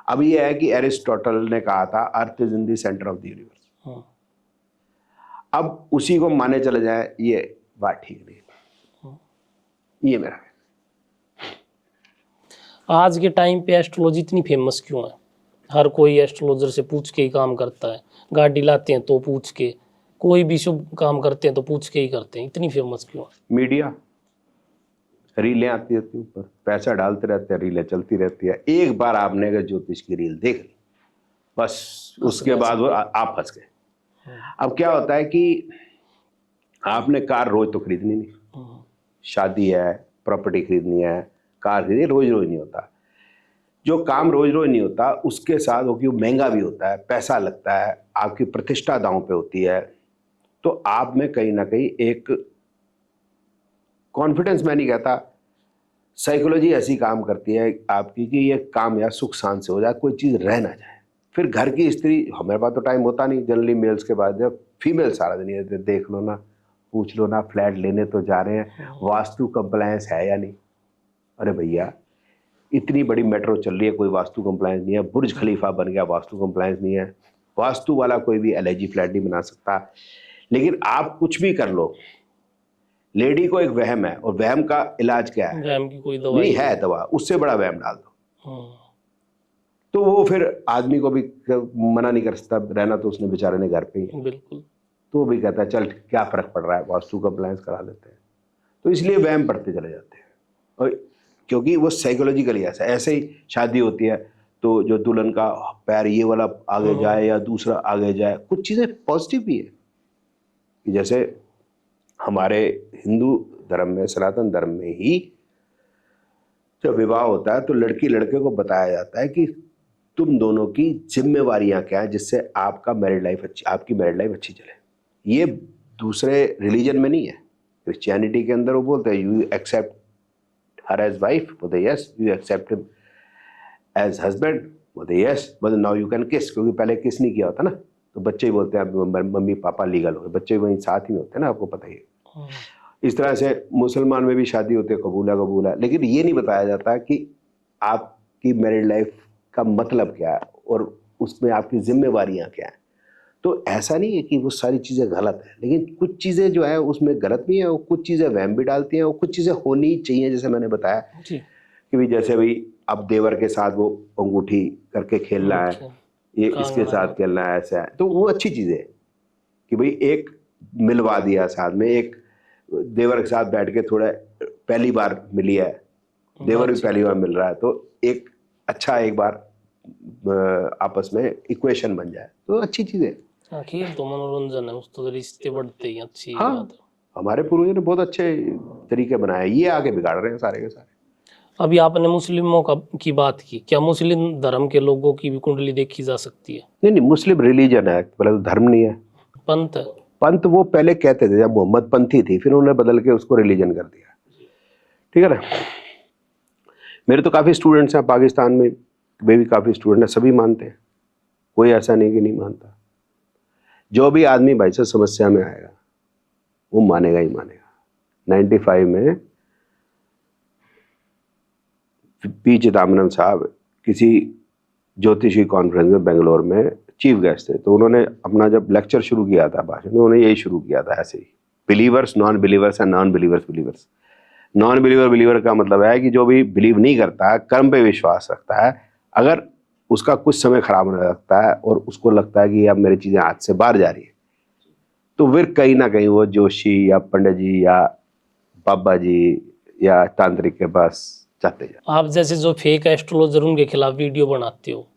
अब ये है कि एरिस्टोटल ने कहा था earth is in the centre of the universe, अब उसी को माने चले जाए, ये बात ठीक नहीं, ये मेरा है। आज के टाइम पे एस्ट्रोलॉजी इतनी फेमस क्यों है? हर कोई एस्ट्रोलॉजर से पूछ के ही काम करता है, गाड़ी लाते हैं तो पूछ के, कोई भी शुभ काम करते हैं तो पूछ के ही करते हैं, इतनी फेमस क्यों है? मीडिया, रीलें आती रहती हैं ऊपर, पैसा डालते रहते हैं, रीलें चलती रहती है। एक बार आपने अगर ज्योतिष की रील देख ली, बस उसके बाद वो आप फंस गए। अब क्या होता है कि आपने कार रोज तो खरीदनी नहीं, शादी है, प्रॉपर्टी खरीदनी है, कार खरीदनी, रोज रोज नहीं होता। जो काम रोज रोज नहीं होता उसके साथ वो क्यों महंगा भी होता है, पैसा लगता है, आपकी प्रतिष्ठा दांव पे होती है, तो आप में कहीं ना कहीं एक कॉन्फिडेंस, मैं नहीं कहता, साइकोलॉजी ऐसी काम करती है आपकी कि ये काम या सुख शांति से हो जाए, कोई चीज़ रह ना जाए। फिर घर की स्त्री, हमारे पास तो टाइम होता नहीं जनरली मेल्स के बाद, जब फीमेल सारा दिन ये देख लो ना, पूछ लो ना, फ्लैट लेने तो जा रहे हैं, वास्तु कंप्लायंस है या नहीं। अरे भैया, इतनी बड़ी मेट्रो चल रही है, कोई वास्तु कंप्लायंस नहीं है, बुर्ज खलीफा बन गया, वास्तु कंप्लायंस नहीं है, वास्तु वाला कोई भी एलआईजी फ्लैट नहीं बना सकता। लेकिन आप कुछ भी कर लो, लेडी को एक वहम है, और वहम का इलाज क्या है? वहम की कोई दवाई नहीं है दवा, उससे बड़ा वहम डाल दो, तो वो फिर आदमी को भी मना नहीं कर सकता, रहना तो उसने बेचारे ने घर पे ही, बिल्कुल। तो वो भी कहता है चल क्या फर्क पड़ रहा है, वास्तु कंप्लायंस करा लेते हैं। तो इसलिए वहम पड़ते चले जाते हैं, और क्योंकि वो साइकोलॉजिकली ऐसे ही शादी होती है तो जो दुल्हन का पैर ये वाला आगे जाए या दूसरा आगे जाए, कुछ चीज़ें पॉजिटिव भी है कि जैसे हमारे हिंदू धर्म में, सनातन धर्म में ही जब विवाह होता है तो लड़की लड़के को बताया जाता है कि तुम दोनों की जिम्मेवारियां क्या है, जिससे आपका मैरिड लाइफ अच्छी, आपकी मैरिड लाइफ अच्छी चले। ये दूसरे रिलीजन में नहीं है। क्रिश्चियनिटी के अंदर वो बोलते हैं you accept her as wife, बोलते yes, you accept him as husband, बोलते यस, बोलते नाउ यू कैन किस, क्योंकि पहले किस नहीं किया होता ना, तो बच्चे ही बोलते हैं मम्मी पापा लीगल हो गए, बच्चे वहीं साथ ही होते हैं ना, आपको पता ही है। इस तरह से मुसलमान में भी शादी होती है, कबूला, लेकिन ये नहीं बताया जाता कि आपकी मैरिड लाइफ का मतलब क्या है और उसमें आपकी जिम्मेवारियां क्या हैं। तो ऐसा नहीं है कि वो सारी चीज़ें गलत है, लेकिन कुछ चीज़ें जो है उसमें गलत भी है, और कुछ चीज़ें वहम भी डालती हैं, और कुछ चीज़ें होनी चाहिए, जैसे मैंने बताया कि भी जैसे भाई अब देवर के साथ वो अंगूठी करके खेलना है, ये इसके साथ खेलना है, ऐसा है, तो वो अच्छी चीज़ है कि भाई एक मिलवा दिया साथ में, एक देवर के साथ बैठ के थोड़ा पहली बार मिली है, देवर भी पहली बार मिल रहा है, तो एक अच्छा एक बार आपस में इक्वेशन बन जाए, तो अच्छी चीज़ है। खेल तो मनोरंजन है, उस तो रिश्ते बढ़ते ही, अच्छी हाँ, बात है। हमारे पूर्वजों ने बहुत अच्छे तरीके बनाए, ये आगे बिगाड़ रहे हैं सारे के सारे। अभी आपने मुस्लिमों की बात की, क्या मुस्लिम धर्म के लोगों की भी कुंडली देखी जा सकती है? नहीं, मुस्लिम रिलीजन है, पहले तो धर्म नहीं है, पंथ है। पंथ वो पहले कहते थे, जब मोहम्मद पंथी थी, फिर उन्होंने बदल के उसको रिलीजन कर दिया, ठीक है ना। मेरे तो काफ़ी स्टूडेंट्स हैं पाकिस्तान में, वे भी काफ़ी स्टूडेंट हैं, सभी मानते हैं, कोई ऐसा नहीं कि नहीं मानता। जो भी आदमी भाई साहब समस्या में आएगा वो मानेगा ही मानेगा। 95 में पी चिदम्बरम साहब किसी ज्योतिषी कॉन्फ्रेंस में बेंगलोर में चीफ गेस्ट थे, तो उन्होंने अपना जब लेक्चर शुरू किया था, भाषण, तो उन्होंने यही शुरू किया था ऐसे ही, believers, non believers and non believers believers. Non believer का मतलब है कि जो भी बिलीव नहीं करता है, कर्म पे विश्वास रखता है, अगर उसका कुछ समय खराब होने लगता है और उसको लगता है कि अब मेरी चीज़ें हाथ से बाहर जा रही है, तो फिर कहीं ना कहीं वो जोशी या पंडित जी या बाबा जी या तांत्रिक के पास जाते हैं। आप जैसे जो फेक एस्ट्रोलॉजर, उनके खिलाफ वीडियो बनाते हो,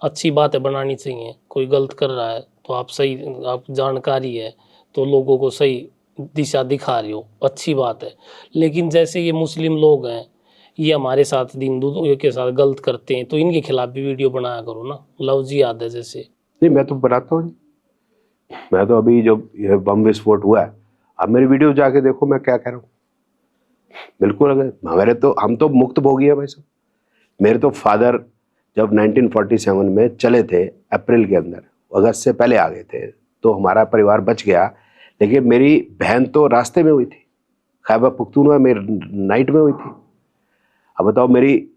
अच्छी बात है, बनानी चाहिए। कोई गलत कर रहा है तो आप सही, आप जानकारी है तो लोगों को सही दिशा दिखा रहे हो, अच्छी बात है। लेकिन जैसे ये मुस्लिम लोग हैं, ये हमारे साथ, हिंदुओं के साथ गलत करते हैं, तो इनके खिलाफ भी वीडियो बनाया करो ना, लव जी याद है जैसे। नहीं, मैं तो बनाता हूँ, मैं तो अभी जब ये बम विस्फोट हुआ है, अब मेरी वीडियो जाके देखो मैं क्या कह रहा हूँ, बिल्कुल। अगर हम तो मुक्त भोगी है भाई साहब। मेरे तो फादर जब 1947 में चले थे अप्रैल के अंदर, अगस्त से पहले आ गए थे, तो हमारा परिवार बच गया। लेकिन मेरी बहन तो रास्ते में हुई थी, खैबर पुख्तूनख्वा में नाइट में हुई थी। अब बताओ, मेरी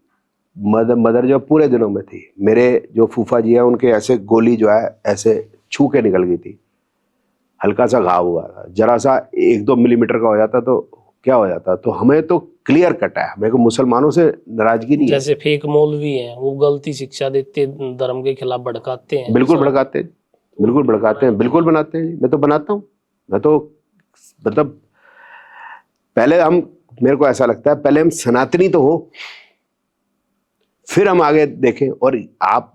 मदर जो पूरे दिनों में थी, मेरे जो फूफा जी हैं उनके ऐसे गोली जो है ऐसे छू के निकल गई थी, हल्का सा घाव हुआ था, जरा सा 1-2 मिलीमीटर का हो जाता तो क्या हो जाता। तो हमें तो क्लियर कट है, हमें को मुसलमानों से नाराजगी नहीं है। जैसे फेक मौलवी हैं, वो गलती शिक्षा देते, धर्म के खिलाफ भड़काते हैं। बिल्कुल भड़काते हैं, बिल्कुल भड़काते हैं, बिल्कुल बनाते हैं। मैं तो बनाता हूँ। मैं तो मतलब पहले मेरे को ऐसा लगता है पहले हम सनातनी तो हो, फिर हम आगे देखें। और आप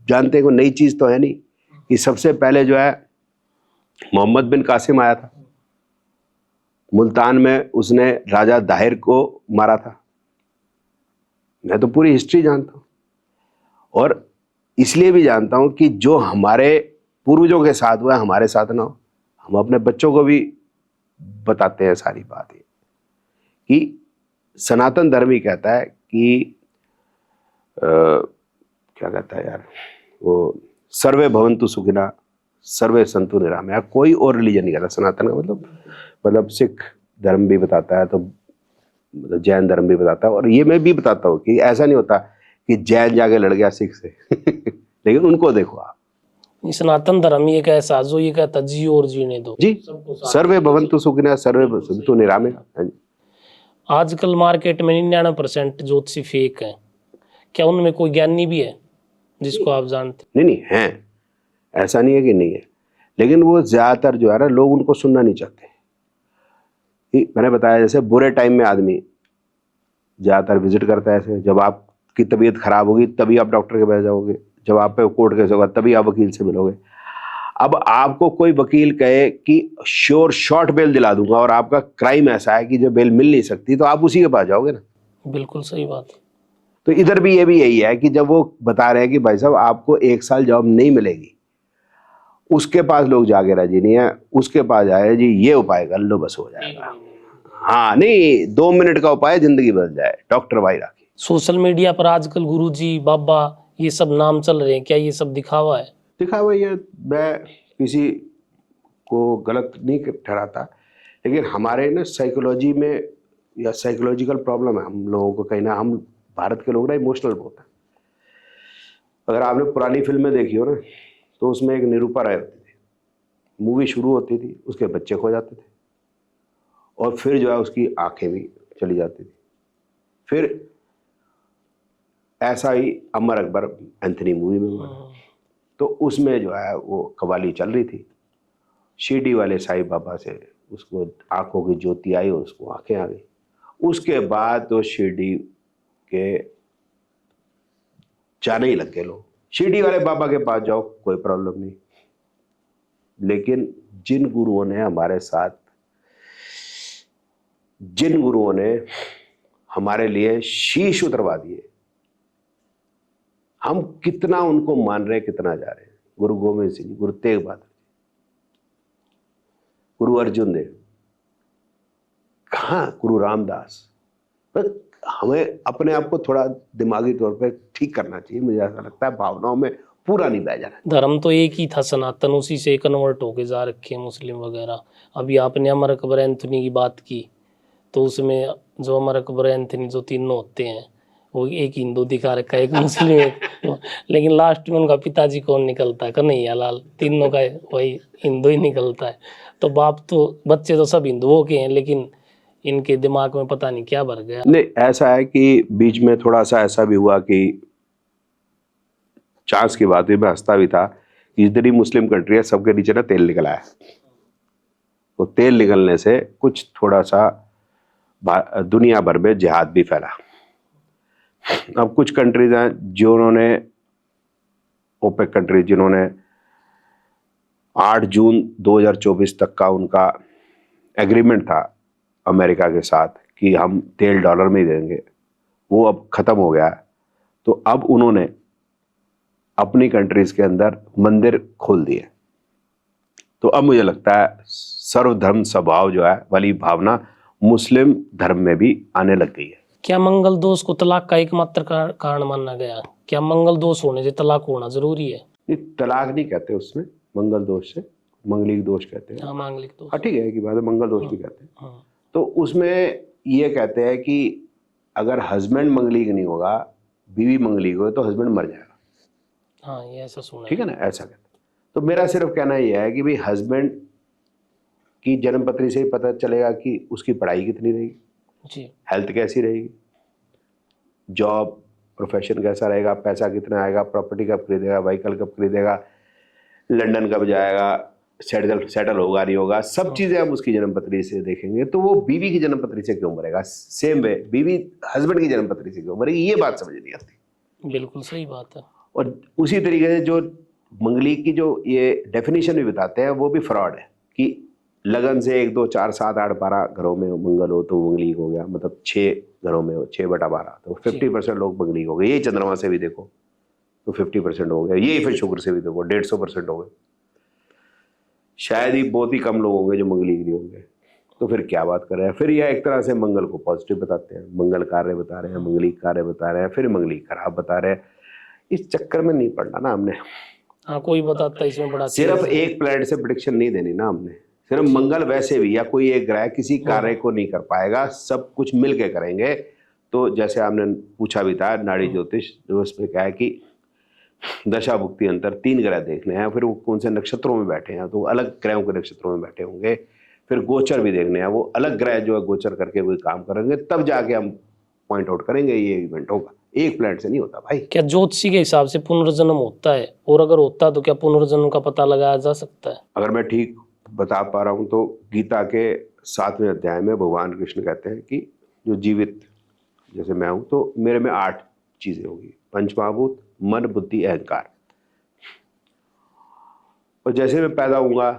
जानते हैं कोई नई चीज तो है नहीं कि सबसे पहले जो है मोहम्मद बिन कासिम आया था मुल्तान में, उसने राजा दाहिर को मारा था। मैं तो पूरी हिस्ट्री जानता हूं, और इसलिए भी जानता हूं कि जो हमारे पूर्वजों के साथ हुआ हमारे साथ ना हो। हम अपने बच्चों को भी बताते हैं सारी बातें कि सनातन धर्म ही कहता है कि क्या कहता है यार वो, सर्वे भवन्तु सुखिनः सर्वे सन्तु निरामया। कोई और रिलीजन नहीं कहता सनातन का मतलब सिख धर्म भी बताता है, तो मतलब जैन धर्म भी बताता है। और ये मैं भी बताता हूँ कि ऐसा नहीं होता कि जैन जाके लड़ गया सिख से लेकिन उनको देखो आप, सनातन धर्म ही एक ऐसा जो ये कहता जियो और जीने दो जी, सर्वे भवन्तु सुखिनः सर्वे सन्तु निरामया। आजकल मार्केट में 99% ज्योतिषी फेक है, क्या उनमें कोई ज्ञानी भी है जिसको आप जानते? नहीं है, ऐसा नहीं है कि नहीं है, लेकिन वो ज्यादातर जो है ना लोग उनको सुनना नहीं चाहते। मैंने बताया जैसे बुरे टाइम में आदमी ज्यादातर विजिट करता है। ऐसे जब आपकी तबीयत खराब होगी तभी आप डॉक्टर के पास जाओगे, जब आप पे कोर्ट केस होगा तभी आप वकील से मिलोगे। अब आपको कोई वकील कहे कि श्योर शॉर्ट बेल दिला दूंगा और आपका क्राइम ऐसा है कि जो बेल मिल नहीं सकती, तो आप उसी के पास जाओगे ना। बिल्कुल सही बात। तो इधर भी यही है कि जब वो बता रहे हैं कि भाई साहब आपको 1 साल जॉब नहीं मिलेगी, उसके पास लोग जाके राजी नहीं है। उसके पास जाए जी ये उपाय कर लो बस हो जाएगा। हाँ नहीं, 2 मिनट का उपाय जिंदगी बदल जाए, डॉक्टर भाई राखी। सोशल मीडिया पर आजकल गुरुजी बाबा ये सब नाम चल रहे हैं, क्या ये सब दिखावा है? दिखावा ये, मैं किसी को गलत नहीं ठहराता, लेकिन हमारे ना साइकोलॉजी में या साइकोलॉजिकल प्रॉब्लम है हम लोगों को कहीं ना। हम भारत के लोग ना इमोशनल बहुत हैं। अगर आपने पुरानी फिल्में देखी हो ना, तो उसमें एक निरूपा राय होती थी, मूवी शुरू होती थी, उसके बच्चे खो जाते थे और फिर जो है उसकी आंखें भी चली जाती थी। फिर ऐसा ही अमर अकबर एंथनी मूवी में हुआ, तो उसमें जो है वो कवाली चल रही थी, शिरडी वाले साईं बाबा से उसको आंखों की ज्योति आई और उसको आंखें आ गई। उसके बाद तो शिरडी के जाने ही लग गए लोग। शिरडी वाले बाबा के पास जाओ कोई प्रॉब्लम नहीं, लेकिन जिन गुरुओं ने हमारे साथ, जिन गुरुओं ने हमारे लिए शीश उतरवा दिए, हम कितना उनको मान रहे हैं, कितना जा रहे हैं। गुरु गोविंद सिंह, गुरु तेग बहादुर, गुरु अर्जुन देव, कहाँ गुरु रामदास। पर हमें अपने आप को थोड़ा दिमागी तौर पे ठीक करना चाहिए, मुझे ऐसा लगता है। भावनाओं में पूरा नहीं बह जाना। धर्म तो एक ही था सनातन, उसी से कन्वर्ट होके जा रखे हैं मुस्लिम वगैरह। अभी आपने अमर अकबर एंथनी की बात की, तो उसमें जो अमर अकबर एंथनी जो तीनों होते हैं, वो एक हिंदू दिखा रखा है, एक मुस्लिम, एक लेकिन लास्ट में उनका पिताजी कौन निकलता है? कन्हैया लाल। तीनों का वही हिंदू ही निकलता है। तो बाप तो, बच्चे तो सब हिंदुओं के हैं, लेकिन इनके दिमाग में पता नहीं क्या भर गया। नहीं, ऐसा है कि बीच में थोड़ा सा ऐसा भी हुआ कि चांस की बात हुई, मैं हंसता भी था कि जितनी मुस्लिम कंट्री है सबके नीचे ना तेल निकला है। तो तेल निकलने से कुछ थोड़ा सा दुनिया भर में जिहाद भी फैला। अब कुछ कंट्रीज हैं जिन्होंने, ओपेक कंट्री, जिन्होंने 8 जून 2024 तक का उनका एग्रीमेंट था अमेरिका के साथ कि हम तेल डॉलर में ही देंगे, वो अब खत्म हो गया। तो अब उन्होंने अपनी कंट्रीज के अंदर मंदिर खोल दिए। तो अब मुझे लगता है सर्वधर्म स्वभाव जो है वाली भावना मुस्लिम धर्म में भी आने लग गई है। क्या मंगल दोष को तलाक का एकमात्र कारण माना गया? क्या मंगल दोष होने से तलाक होना जरूरी है? नहीं, तलाक नहीं कहते उसमें, मंगल दोष से मांगलिक दोष कहते हैं। हाँ, मांगलिक दोष। हाँ ठीक है कि बात है, मंगल दोष भी कहते हैं। हाँ, तो उसमें ये कहते हैं कि अगर हस्बैंड मंगलिक नहीं होगा, बीवी मंगलिक हो, तो हस्बैंड मर जाएगा। हाँ, ये ऐसा सुना है। ठीक है ना, ऐसा कहते हैं। तो मेरा सिर्फ कहना यह है कि भाई हस्बैंड की जन्मपत्री से ही पता चलेगा कि उसकी पढ़ाई कितनी रहेगी जी, हेल्थ कैसी रहेगी, जॉब प्रोफेशन कैसा रहेगा, पैसा कितना आएगा, प्रॉपर्टी कब खरीदेगा, व्हीकल कब खरीदेगा, लंदन कब जाएगा, सेटल होगा नहीं होगा, सब चीज़ें हम उसकी जन्मपत्री से देखेंगे। तो वो बीवी की जन्मपत्री से क्यों मरेगा? सेम वे बीवी हस्बैंड की जन्मपत्री से क्यों मरेगी? ये बात समझ नहीं आती। बिल्कुल सही बात है। और उसी तरीके से जो मंगलिक की जो ये डेफिनेशन भी बताते हैं वो भी फ्रॉड है कि लगन से 1 2 4 7 8 12 घरों में मंगल हो तो मंगलिक हो गया, मतलब 6 घरों में हो, 6/12 तो 50% लोग मंगलिक हो गए। यही चंद्रमा से भी देखो तो 50% हो गया, यही फिर शुक्र से भी देखो 150% हो गए। शायद ही बहुत ही कम लोग होंगे जो मंगलिक नहीं होंगे। तो फिर क्या बात कर रहे हैं? फिर यह एक तरह से मंगल को पॉजिटिव बताते हैं, मंगल कार्य बता रहे हैं, मंगलिक कार्य बता रहे हैं, फिर मंगलिक खराब बता रहे हैं। इस चक्कर में नहीं पड़ना ना हमने। हाँ, कोई बताता है इसमें बड़ा सिर्फ एक प्लैनेट से प्रेडिक्शन नहीं देनी ना हमने। सिर्फ मंगल वैसे भी या कोई एक ग्रह किसी कार्य को नहीं कर पाएगा, सब कुछ मिल के करेंगे। तो जैसे आपने पूछा भी था नाड़ी ज्योतिष, जो उसमें क्या है कि दशा भुक्ति अंतर 3 ग्रह देखने हैं, फिर वो कौन से नक्षत्रों में बैठे हैं तो अलग ग्रहों के नक्षत्रों में बैठे होंगे, फिर गोचर भी देखने हैं, वो अलग ग्रह जो है गोचर करके कोई काम करेंगे, तब जाके हम पॉइंट आउट करेंगे ये इवेंट होगा। एक प्लैनेट से नहीं होता भाई। क्या ज्योतिषी के हिसाब से पुनर्जन्म होता है? और अगर होता है तो क्या पुनर्जन्म का पता लगाया जा सकता है? अगर मैं ठीक बता पा रहा हूँ तो गीता के 7वें अध्याय में भगवान कृष्ण कहते हैं कि जो जीवित जैसे मैं हूँ तो मेरे में 8 चीजें होगी, पंचमहाभूत, मन, बुद्धि, अहंकार। और जैसे मैं पैदा होऊंगा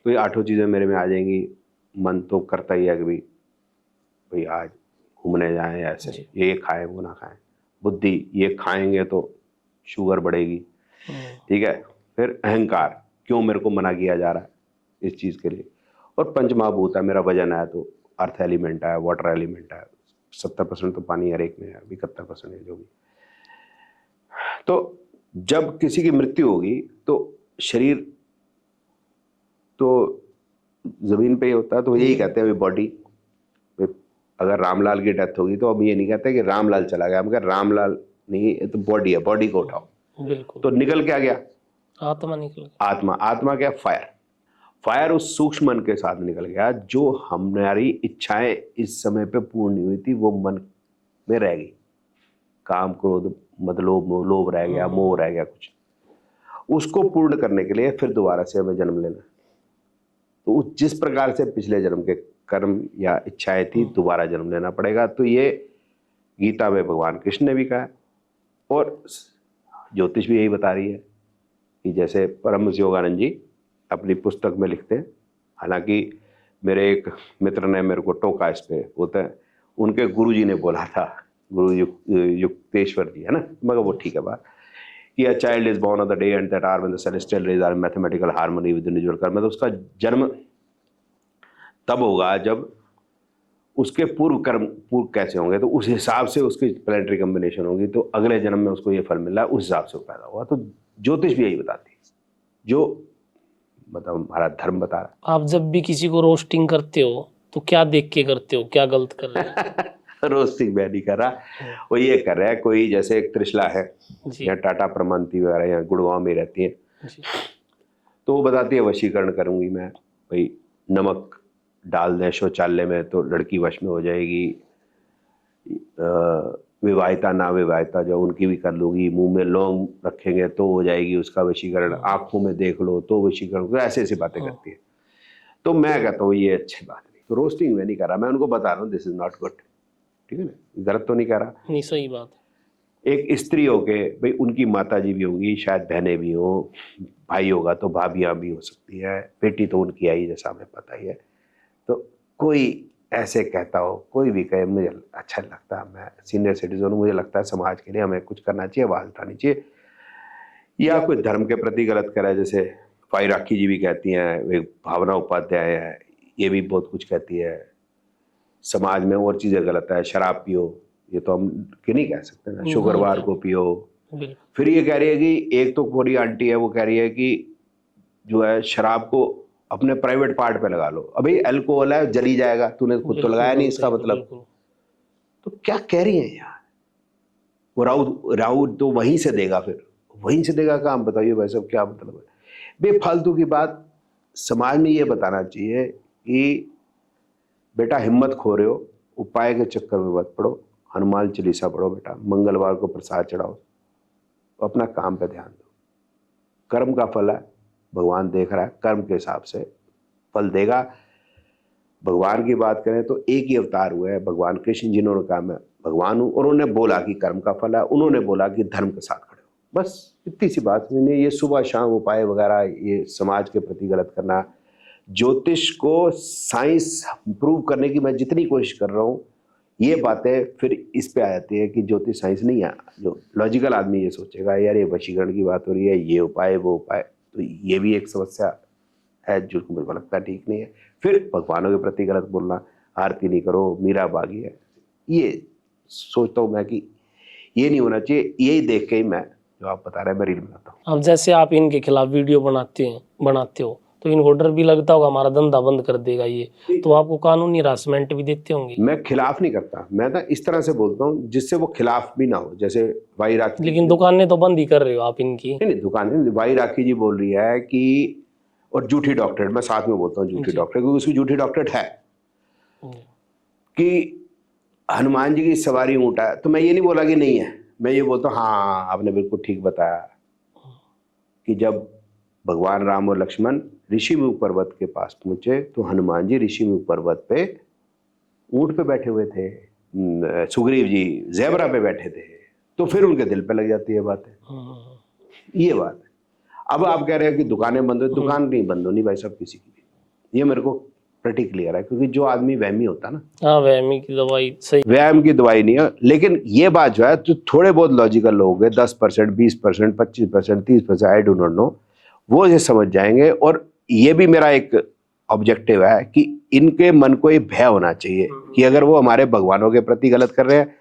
तो ये 8 चीजें मेरे में आ जाएंगी। मन तो करता ही है कि भाई आज घूमने जाएं, ऐसे ये खाएं वो ना खाएं। बुद्धि, ये खाएंगे तो शुगर बढ़ेगी, ठीक है। फिर अहंकार, क्यों मेरे को मना किया जा रहा है इस चीज़ के लिए। और पंचमहाभूत है, मेरा वजन है तो अर्थ एलिमेंट है, वाटर एलिमेंट है, 70% तो पानी हर एक में है, 71% है जो भी। तो जब किसी की मृत्यु होगी तो शरीर तो जमीन पे ही होता है, तो यही कहते हैं बॉडी। अगर रामलाल की डेथ होगी तो अब ये नहीं कहते कि रामलाल चला गया, हम कहते रामलाल नहीं, ये तो बॉडी है, बॉडी को उठाओ। बिल्कुल। तो निकल क्या गया? आत्मा निकल गया। आत्मा। आत्मा क्या? फायर। फायर उस सूक्ष्म मन के साथ निकल गया, जो हमारी इच्छाएं इस समय पे पूर्ण नहीं हुई थी वो मन में रह गई। काम, क्रोध, मद, लोभ रह गया, मोह रह गया कुछ, उसको पूर्ण करने के लिए फिर दोबारा से हमें जन्म लेना। तो जिस प्रकार से पिछले जन्म के कर्म या इच्छाएं थी, दोबारा जन्म लेना पड़ेगा। तो ये गीता में भगवान कृष्ण ने भी कहा और ज्योतिष भी यही बता रही है कि जैसे परमहंस योगानंद जी अपनी पुस्तक में लिखते हैं। हालांकि मेरे एक मित्र ने मेरे को टोका इस पे, होता है उनके गुरुजी ने बोला था, गुरु युक्तेश्वर जी है ना, मगर वो ठीक है बात कि a child is born on the day and that hour when the celestial rays are in mathematical harmony with the individual कर्म। तो उसका जन्म तब होगा जब उसके पूर्व कर्म पूर्व कैसे होंगे, तो उस हिसाब से उसकी प्लैनेटरी कॉम्बिनेशन होगी, तो अगले जन्म में उसको ये फल मिल रहा है, उस हिसाब से वो पैदा हुआ। तो ज्योतिष भी यही बताती है, जो मतलब हमारा धर्म बता रहा है। आप जब भी किसी को रोस्टिंग करते हो तो क्या देख के करते हो? क्या गलत कर रहे हैं? रोस्टिंग मैं नहीं कर रहा, वो ये कर रहा है, कोई जैसे एक त्रिशला है या टाटा प्रमांति वगैरह या गुड़गांव में रहती है, तो वो बताती है वशीकरण करूंगी मैं, भाई नमक डाल दें शौचालय में तो लड़की वश में हो जाएगी, विवाहिता ना विवाहिता जो उनकी भी कर लूंगी, मुंह में लौंग रखेंगे तो हो जाएगी उसका वशीकरण, आंखों में देख लो तो वशीकरण, तो ऐसे ऐसी बातें करती है। तो मैं कहता हूँ ये अच्छी बात नहीं, तो रोस्टिंग में नहीं कर रहा, मैं उनको बता रहा हूँ दिस इज नॉट गुड, ठीक है ना, गलत तो नहीं कर रहा। नहीं, सही बात है। एक स्त्री हो के भाई उनकी माता जी भी होंगी, शायद बहनें भी हो, भाई होगा तो भाभियाँ भी हो सकती है, बेटी तो उनकी आई जैसा हमें पता ही है। तो कोई ऐसे कहता हो, कोई भी कहे, मुझे अच्छा लगता है, मैं सीनियर सिटीजन हूँ, मुझे लगता है समाज के लिए हमें कुछ करना चाहिए, आवाज उठानी चाहिए, या कोई धर्म के प्रति गलत करे, जैसे फाई राखी जी भी कहती हैं, एक भावना उपाध्याय है, ये भी बहुत कुछ कहती है, समाज में और चीजें गलत है, शराब पियो, ये तो हम कि नहीं कह सकते ना, शुक्रवार को पियो। बिल्कुल फिर ये कह रही है कि एक तो कोई आंटी है वो कह रही है कि जो है शराब को अपने प्राइवेट पार्ट पे लगा लो। अभी अल्कोहल है, जली जाएगा, तूने खुद तो बिल्कुल लगाया नहीं, गलत इसका है, मतलब। बिल्कुल। तो क्या कह रही है यार? वो राहु तो वहीं से देगा, फिर वहीं से देगा काम। बताइए भाई साहब क्या मतलब है? बेफालतू की बात। समाज में ये बताना चाहिए कि बेटा हिम्मत खो रहे हो, उपाय के चक्कर में मत पड़ो, हनुमान चालीसा पढ़ो बेटा, मंगलवार को प्रसाद चढ़ाओ, अपना काम पे ध्यान दो। कर्म का फल है, भगवान देख रहा है, कर्म के हिसाब से फल देगा। भगवान की बात करें तो एक ही अवतार हुए हैं भगवान कृष्ण, जिन्होंने कहा मैं भगवान हूं, और उन्होंने बोला कि कर्म का फल है, उन्होंने बोला कि धर्म के साथ खड़े हो। बस इतनी सी बात। मैंने ये सुबह शाम उपाय वगैरह, ये समाज के प्रति गलत करना, ज्योतिष को साइंस प्रूव करने की मैं जितनी कोशिश कर रहा हूँ, ये बातें फिर इस पे आ जाती है कि ज्योतिष साइंस नहीं है। जो लॉजिकल आदमी ये सोचेगा यार ये वशीकरण की बात हो रही है, ये उपाय वो उपाय, तो ये भी एक समस्या है जो मुझे लगता है ठीक नहीं है। फिर भगवानों के प्रति गलत बोलना, आरती नहीं करो, मीरा बागी है, ये सोचता हूँ मैं कि ये नहीं होना चाहिए। यही देख के ही मैं, जो आप बता रहे हैं, मैं रील बनाता हूँ। अब जैसे आप इनके खिलाफ वीडियो बनाते हो तो इनको डर भी लगता होगा हमारा धंधा बंद कर देगा ये, तो आपको कानूनी हरासमेंट भी देते होंगे। मैं खिलाफ नहीं करता, मैं ना इस तरह से बोलता हूँ जिससे वो खिलाफ भी ना हो। जैसे भाई राखी, लेकिन दुकानें तो बंद ही कर रहे हो आप इनकी। नहीं दुकान नहीं, भाई राखी जी बोल रही है कि, और झूठी डॉक्टरेट, मैं साथ में बोलता हूँ झूठी डॉक्टरेट, क्योंकि उसकी झूठी डॉक्टरेट है कि हनुमान जी की सवारी ऊँट है। तो मैं ये नहीं बोला कि नहीं है, मैं ये बोलता हूँ हाँ आपने बिल्कुल ठीक बताया कि जब भगवान राम और लक्ष्मण ऋषिमुख पर्वत के पास पहुंचे तो हनुमान जी ऋषिमुख पर्वत पे ऊँट पे बैठे हुए थे, सुग्रीव जी ज़ेबरा पे बैठे थे, तो फिर उनके दिल पे लग जाती है बातें। ये बात है। अब आप कह रहे हैं कि दुकानें बंद हो, दुकान नहीं बंद होनी भाई साहब किसी की भी, ये मेरे को प्रति क्लियर है। क्योंकि जो आदमी वहमी होता है ना, हाँ वहमी की दवाई सही, व्यायाम की दवाई नहीं है। लेकिन ये बात जो है, तो थोड़े बहुत लॉजिकल लोग हैं, 10%, 20%, 25%, 30%, आई डू नॉट नो, वो ये समझ जाएंगे। और ये भी मेरा एक ऑब्जेक्टिव है कि इनके मन को ये भय होना चाहिए कि अगर वो हमारे भगवानों के प्रति गलत कर रहे हैं,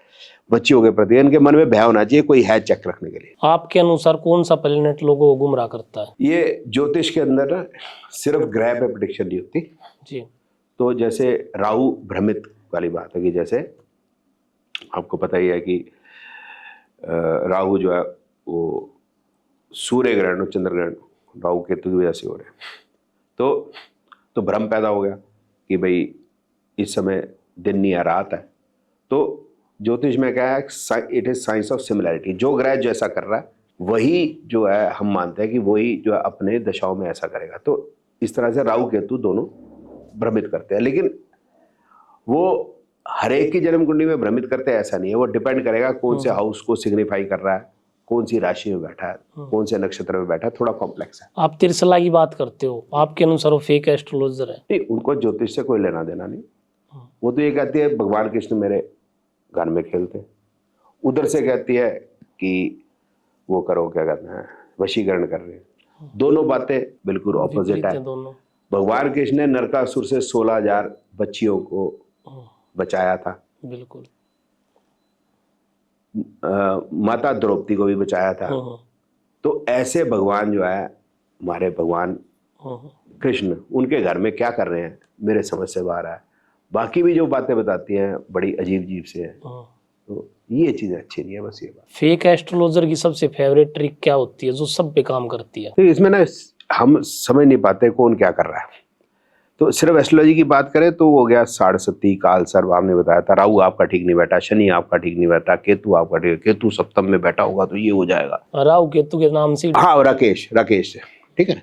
बच्चियों के प्रति, इनके मन में भय होना चाहिए, कोई है चेक रखने के लिए। आपके अनुसार कौन सा प्लेनेट लोगों को गुमराह करता है? ये ज्योतिष के अंदर ना सिर्फ ग्रह पे प्रेडिक्शन नहीं होती जी। तो जैसे राहु भ्रमित वाली बात है कि जैसे आपको पता ही है कि राहु जो है वो सूर्य ग्रहण और चंद्र ग्रहण राहु केतु की वजह से हो रहे हैं। तो भ्रम पैदा हो गया कि भाई इस समय दिन नहीं है, रात है। तो ज्योतिष में क्या है, it is science of similarity. जो ग्रह जैसा कर रहा है वही जो है हम मानते हैं कि वही जो है अपने दशाओं में ऐसा करेगा। तो इस तरह से राहु केतु दोनों भ्रमित करते हैं, लेकिन वो हर एक की जन्म कुंडली में भ्रमित करते हैं ऐसा नहीं है। वो डिपेंड करेगा कौन से हाउस को सिग्निफाई कर रहा है, कौन सी राशि में बैठा है, कौन से नक्षत्र में बैठा है, थोड़ा कॉम्प्लेक्स है। आप तिरसला की बात करते हो, आपके अनुसार वो फेक एस्ट्रोलॉजर है? नहीं, उनको ज्योतिष से कोई लेना देना नहीं। वो तो ये कहती है भगवान कृष्ण मेरे घर में खेलते, उधर से कहती है कि वो करो, क्या कहते हैं, वशीकरण कर रहे हैं। दोनों बातें बिल्कुल ऑपोजिट है। दोनों। भगवान कृष्ण ने नरकासुर से 16,000 बच्चियों को बचाया था, बिल्कुल। माता द्रौपदी को भी बचाया था। तो ऐसे भगवान जो है हमारे भगवान कृष्ण, उनके घर में क्या कर रहे हैं मेरे समझ से बाहर है। बाकी भी जो बातें बताती हैं बड़ी अजीब अजीब से हैं, तो ये चीज़ें अच्छी नहीं है। बस ये बात। फेक एस्ट्रोलॉजर की सबसे फेवरेट ट्रिक क्या होती है जो सब पे काम करती है? तो इसमें ना हम समझ नहीं पाते कौन क्या कर रहा है। तो सिर्फ एस्ट्रोलॉजी की बात करें तो हो गया साढ़सती, काल सर्व आपने बताया था, राहु आपका ठीक नहीं बैठा, शनि आपका ठीक नहीं बैठा, केतु आपका ठीक, केतु सप्तम में बैठा होगा तो ये हो जाएगा। राहु केतु के नाम से, हाँ, राकेश ठीक है।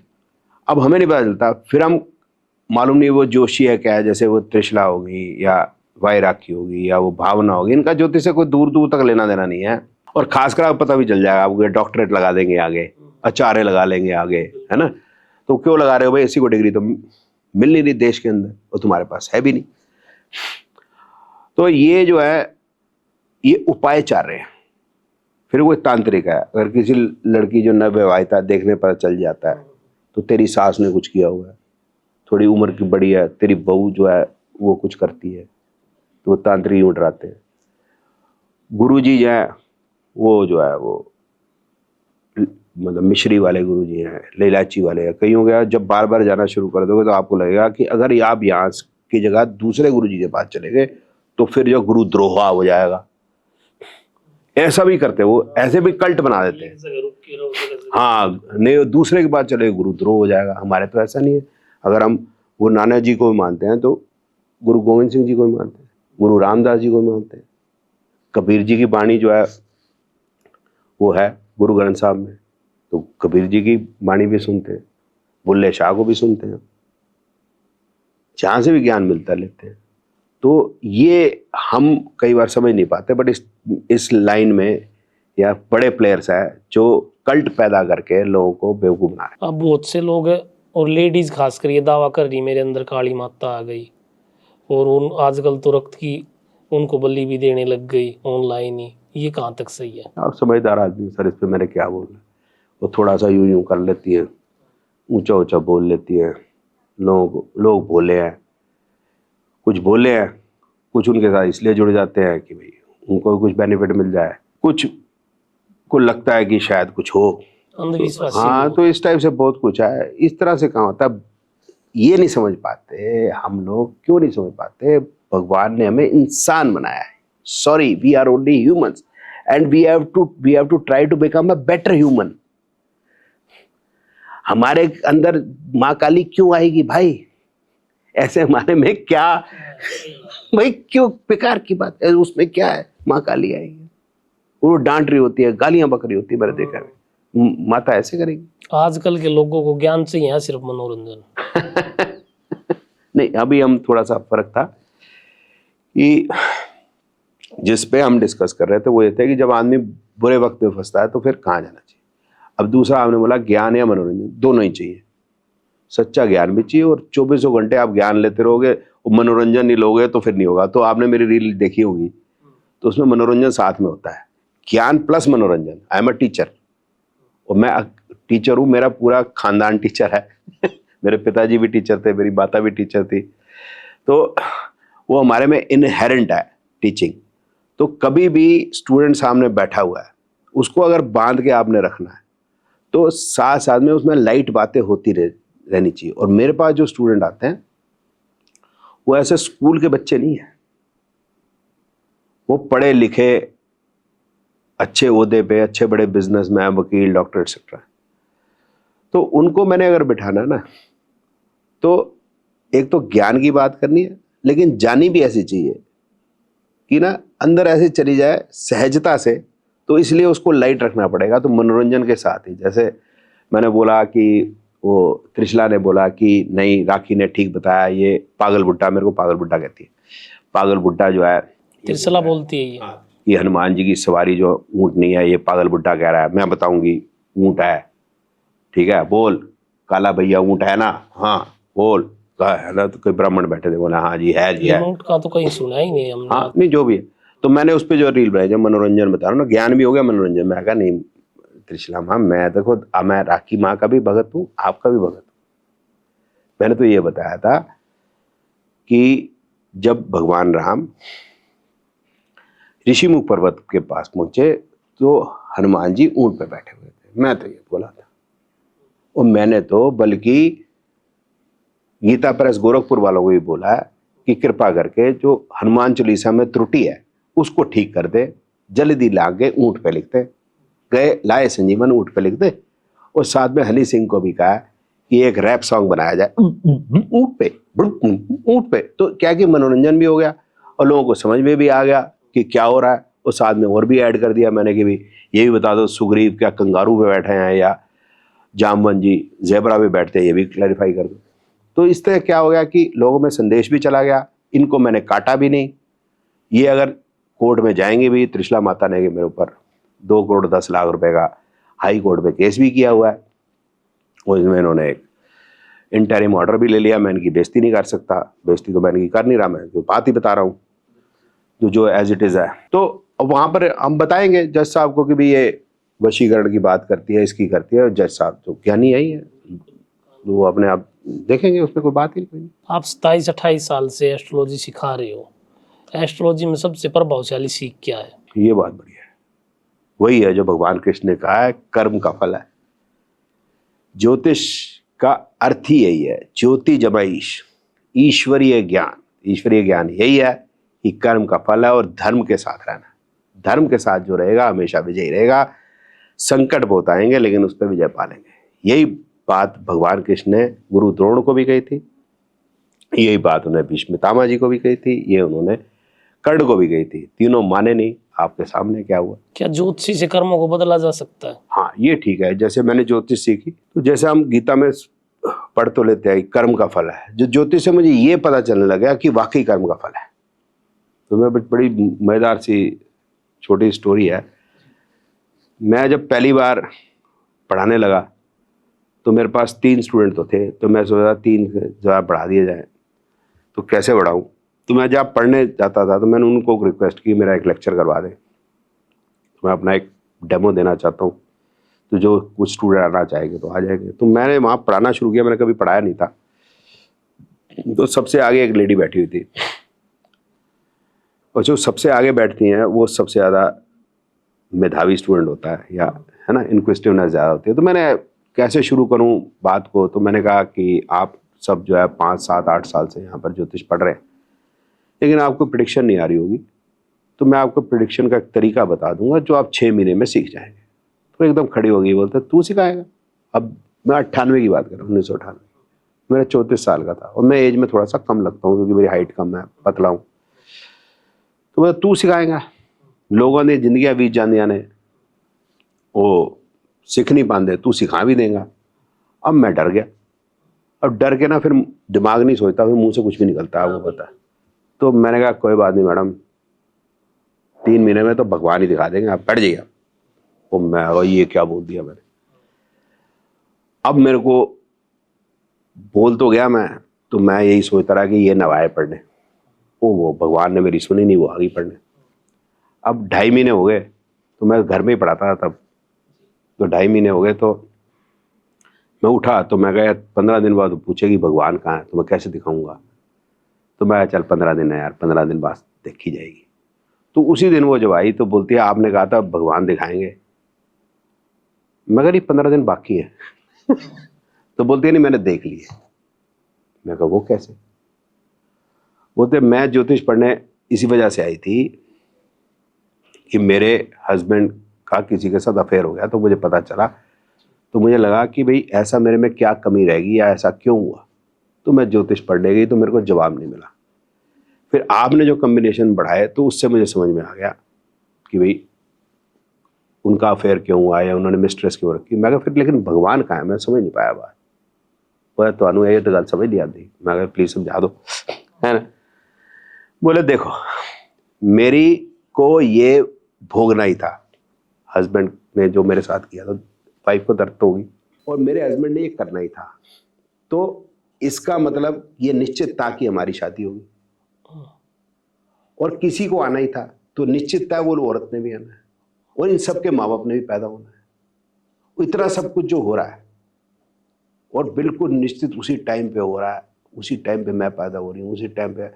अब हमें नहीं पता चलता, फिर हम मालूम नहीं वो जोशी है क्या है, जैसे वो त्रिशला होगी या वाई राखी होगी या वो भावना होगी, इनका ज्योतिष से कोई दूर दूर तक लेना देना नहीं है। और खासकर पता भी चल जाएगा, आपको डॉक्टरेट लगा देंगे आगे, आचार्य लगा लेंगे आगे, है ना। तो क्यों लगा रहे हो भाई, ऐसी को डिग्री तो मिल नहीं रही देश के अंदर और तुम्हारे पास है भी नहीं। तो ये जो है ये उपाय चाह रहे हैं। फिर वो तांत्रिक है, अगर किसी लड़की जो नवविवाहिता देखने पर चल जाता है तो तेरी सास ने कुछ किया हुआ है, थोड़ी उम्र की बड़ी है, तेरी बहू जो है वो कुछ करती है, तो वो तांत्रिक यूं डराते हैं। गुरुजी जो है वो जो है वो मतलब मिश्री वाले गुरुजी हैं, इलायची वाले हैं। कईयों का जब बार बार जाना शुरू कर दोगे तो आपको लगेगा कि अगर आप यहाँ की जगह दूसरे गुरुजी के पास चले गए तो फिर जो गुरुद्रोह हो जाएगा। ऐसा भी करते हैं वो, ऐसे भी कल्ट बना देते हैं। हाँ, नहीं दूसरे के पास चले गुरुद्रोह हो जाएगा। हमारे तो ऐसा नहीं है। अगर हम गुरु नानक जी को भी मानते हैं तो गुरु गोविंद सिंह जी को भी मानते हैं, गुरु रामदास जी को भी मानते हैं। कबीर जी की वाणी जो है वो है गुरु ग्रंथ साहब में, तो कबीर जी की वाणी भी सुनते हैं, बुल्ले शाह को भी सुनते हैं, जहाँ से भी ज्ञान मिलता लेते हैं। तो ये हम कई बार समझ नहीं पाते, बट इस लाइन में या बड़े प्लेयर्स हैं जो कल्ट पैदा करके लोगों को बेवकूफ बना रहे हैं। अब बहुत से लोग और लेडीज खासकर ये दावा कर रही मेरे अंदर काली माता आ गई, और उन आजकल तो रक्त की उनको बलि भी देने लग गई ऑनलाइन ही। ये कहाँ तक सही है? आप समझदार आदमी सर, इस पे मैंने क्या बोलना। वो थोड़ा सा यूं यूं कर लेती है, ऊंचा ऊंचा बोल लेती है। लोग भोले हैं, कुछ भोले हैं, कुछ उनके साथ इसलिए जुड़ जाते हैं कि भाई उनको कुछ बेनिफिट मिल जाए, कुछ को लगता है कि शायद कुछ हो, अंधविश्वास। हाँ, तो इस टाइप से बहुत कुछ है। इस तरह से कहाँ होता, ये नहीं समझ पाते हम लोग। क्यों नहीं समझ पाते? भगवान ने हमें इंसान बनाया है। Sorry, we are only humans and we have to try to become a better human. हमारे अंदर माँ काली क्यों आएगी भाई? ऐसे हमारे में क्या भाई, क्यों बेकार की बात है? उसमें क्या है? माँ काली आएगी, वो डांट रही होती है, गालियां बक रही होती है, मैंने देखा है। माता ऐसे करेगी? आजकल के लोगों को ज्ञान चाहिए, सिर्फ मनोरंजन। नहीं, अभी हम थोड़ा सा फर्क था कि जिस पे हम डिस्कस कर रहे थे वो ये था कि जब आदमी बुरे वक्त में फंसता है तो फिर कहाँ जाना चाहिए। अब दूसरा आपने बोला ज्ञान या मनोरंजन, दोनों ही चाहिए। सच्चा ज्ञान भी चाहिए, और 24 घंटे आप ज्ञान लेते रहोगे और मनोरंजन नहीं लोगे तो फिर नहीं होगा। तो आपने मेरी रील देखी होगी, तो उसमें मनोरंजन साथ में होता है, ज्ञान प्लस मनोरंजन। आई एम अ टीचर, और मैं टीचर हूँ, मेरा पूरा खानदान टीचर है। मेरे पिताजी भी टीचर थे, मेरी माता भी टीचर थी, तो वो हमारे में इनहेरेंट है टीचिंग। तो कभी भी स्टूडेंट सामने बैठा हुआ है, उसको अगर बांध के आपने रखना है तो साथ साथ में उसमें लाइट बातें होती रहनी चाहिए। और मेरे पास जो स्टूडेंट आते हैं वो ऐसे स्कूल के बच्चे नहीं है, वो पढ़े लिखे, अच्छे ओहदे पे, अच्छे बड़े बिजनेसमैन, वकील, डॉक्टर एक्सेट्रा। तो उनको मैंने अगर बिठाना ना, तो एक तो ज्ञान की बात करनी है, लेकिन जानी भी ऐसी चाहिए कि ना अंदर ऐसे चली जाए सहजता से। तो इसलिए उसको लाइट रखना पड़ेगा। तो मनोरंजन के साथ ही, जैसे मैंने बोला कि वो त्रिशला ने बोला कि नहीं, राखी ने ठीक बताया, ये पागल बुड्ढा, मेरे को पागल बुड्ढा कहती है, पागल बुड्ढा जो है त्रिशला बोलती है ये हनुमान जी की सवारी जो ऊँट नहीं है, ये पागल बुड्ढा कह रहा है। मैं बताऊंगी ऊँट है, ठीक है, बोल काला भैया ऊँट है ना? हाँ बोल, कहा है ना? तो कोई ब्राह्मण बैठे थे, बोला हाँ जी है जी है। ऊँट का तो कहीं सुना ही नहीं हमने। हाँ नहीं, जो भी है। तो मैंने उस पर जो रील बनाई, जब मनोरंजन बता रहा हूँ ना, ज्ञान भी हो गया, मनोरंजन। मैं कहा नहीं त्रिशला माँ, मैं देखो मैं राखी माँ का भी भगत हूँ, आपका भी भगत हूँ। मैंने तो ये बताया था कि जब भगवान राम ऋषिमुख पर्वत के पास पहुंचे तो हनुमान जी ऊंट पे बैठे हुए थे। मैं तो ये बोला था, और मैंने तो बल्कि गीता प्रेस गोरखपुर वालों को भी बोला है कि कृपा करके जो हनुमान चालीसा में त्रुटि है उसको ठीक कर दे, जल्दी लाके ऊंट पे लिख दे। गए लाए संजीवन, ऊंट पे लिख दे। और साथ में हनी सिंह को भी कहा कि एक रैप सॉन्ग बनाया जाए ऊंट पे, ऊंट पे। तो क्या कि मनोरंजन भी हो गया और लोगों को समझ में भी आ गया कि क्या हो रहा है। और साथ में और भी ऐड कर दिया मैंने कि भी ये भी बता दो सुग्रीव क्या कंगारू पे बैठे हैं या जामवन जी ज़ेबरा पे बैठते हैं, ये भी क्लैरिफाई कर दो। तो इस तरह क्या हो गया कि लोगों में संदेश भी चला गया, इनको मैंने काटा भी नहीं। ये अगर कोर्ट में जाएंगे भी, त्रिशला माता ने मेरे ऊपर 2 करोड़ 10 लाख रुपए का हाई कोर्ट में केस भी किया हुआ है, और इसमें इन्होंने एक इंटरिम ऑर्डर भी ले लिया। मैं इनकी बेइज्जती नहीं कर सकता, बेइज्जती तो मैं इनकी कर नहीं रहा, मैं तो बात ही बता रहा हूँ जो एज इट इज़ है। तो वहाँ पर हम बताएंगे जज साहब को कि भी ये वशीकरण की बात करती है, इसकी करती है। जज साहब तो ज्ञानी ही है, वो अपने आप देखेंगे, उसमें कोई बात ही नहीं। आप 27-28 साल से एस्ट्रोलॉजी सिखा रहे हो, एस्ट्रोलॉजी में सबसे प्रभावशाली सीख क्या है? ये बात बढ़िया है, वही है जो भगवान कृष्ण ने कहा है, कर्म का फल है। ज्योतिष का अर्थ ही यही है, ज्योति जमा ईश, ईश्वरीय ज्ञान। ईश्वरीय ज्ञान यही है कि कर्म का फल है और धर्म के साथ रहना। धर्म के साथ जो रहेगा हमेशा विजयी रहेगा। संकट बहुत आएंगे लेकिन उस पर विजय पा लेंगे। यही बात भगवान कृष्ण ने गुरु द्रोण को भी कही थी, यही बात उन्हें भीष्म पितामह जी को भी कही थी, ये उन्होंने कर्ण को भी कही थी। तीनों माने नहीं। आपके सामने क्या हुआ। क्या ज्योतिषी से कर्मों को बदला जा सकता है? हाँ, ये ठीक है। जैसे मैंने ज्योतिष सीखी, तो जैसे हम गीता में पढ़ तो लेते हैं कर्म का फल है, जो ज्योतिष से मुझे ये पता चलने लगा कि वाकई कर्म का फल है। तो मैं बड़ी मजेदार सी छोटी स्टोरी है। मैं जब पहली बार पढ़ाने लगा तो मेरे पास 3 स्टूडेंट तो थे, तो मैं सोचा 3 जगह पढ़ा दिए जाए, तो कैसे पढ़ाऊँ। तो मैं जब पढ़ने जाता था तो मैंने उनको रिक्वेस्ट की मेरा एक लेक्चर करवा दें, तो मैं अपना एक डेमो देना चाहता हूँ, तो जो कुछ स्टूडेंट आना चाहेंगे तो आ जाएंगे। तो मैंने वहाँ पढ़ाना शुरू किया, मैंने कभी पढ़ाया नहीं था। तो सबसे आगे एक लेडी बैठी हुई थी, और जो सबसे आगे बैठती हैं वो सबसे ज़्यादा मेधावी स्टूडेंट होता है, या है ना, इनक्विजिटिवनेस ज़्यादा होती है। तो मैंने कैसे शुरू करूँ बात को, तो मैंने कहा कि आप सब जो है 5, 7, 8 साल से यहाँ पर ज्योतिष पढ़ रहे हैं, लेकिन आपको प्रेडिक्शन नहीं आ रही होगी, तो मैं आपको प्रेडिक्शन का एक तरीका बता दूंगा जो आप 6 महीने में सीख जाएंगे। तो एकदम खड़ी हो गई, बोलते तू सिखाएगा। अब मैं 98 की बात कर रहा हूँ, 1998। मेरा 34 साल का था और मैं एज में थोड़ा सा कम लगता हूँ क्योंकि मेरी हाइट कम है, पतला हूँ। तो मैं तू सिखाएगा। लोगों ने जिंदगी बीत जानिया ने, वो सीख नहीं पाते, तू सिखा भी देगा। अब मैं डर गया। अब डर के ना फिर दिमाग नहीं सोचता, फिर मुंह से कुछ भी निकलता है, वो पता है। तो मैंने कहा कोई बात नहीं मैडम, 3 महीने में तो भगवान ही दिखा देंगे, आप बैठ जाइए। तो मैं ये क्या बोल दिया मैंने। अब मेरे को बोल तो गया मैं, तो मैं यही सोचता रहा कि ये नवाए पढ़ने। वो भगवान ने मेरी सुनी नहीं, वो आ गई पढ़ने। अब 2.5 महीने हो गए, तो मैं घर में ही पढ़ाता था तब। तो 2.5 महीने हो गए, तो मैं उठा तो मैं गया 15 दिन बाद पूछेगी भगवान कहाँ है, तो मैं कैसे दिखाऊंगा। तो मैं चल 15 दिन है यार, 15 दिन बाद देखी जाएगी। तो उसी दिन वो जब आई तो बोलती है आपने कहा था भगवान दिखाएंगे। मगर ये 15 दिन बाकी है। तो बोलती है नहीं मैंने देख लिए। मैं कहा वो कैसे। बोलते मैं ज्योतिष पढ़ने इसी वजह से आई थी कि मेरे हस्बैंड का किसी के साथ अफेयर हो गया, तो मुझे पता चला। तो मुझे लगा कि भाई ऐसा मेरे में क्या कमी रहेगी या ऐसा क्यों हुआ। तो मैं ज्योतिष पढ़ने गई तो मेरे को जवाब नहीं मिला। फिर आपने जो कॉम्बिनेशन बढ़ाए तो उससे मुझे समझ में आ गया कि भाई उनका अफेयर क्यों हुआ या उन्होंने मिस्ट्रेस क्यों रखी। मैं कहा फिर लेकिन भगवान कहाँ है, मैं समझ नहीं पाया बात। बोले तो ये तो गल समझ नहीं आती। मैं कहा प्लीज समझा दो, है ना। बोले देखो मेरी को ये भोगना ही था, हस्बैंड ने जो मेरे साथ किया था, वाइफ को दर्द तो होगी और मेरे हस्बैंड ने ये करना ही था, तो इसका मतलब ये निश्चित था कि हमारी शादी होगी और किसी को आना ही था, तो निश्चित था वो औरत ने भी आना है और इन सब के माँ बाप ने भी पैदा होना है। इतना सब कुछ जो हो रहा है और बिल्कुल निश्चित उसी टाइम पे हो रहा है, उसी टाइम पे मैं पैदा हो रही हूँ, उसी टाइम पे,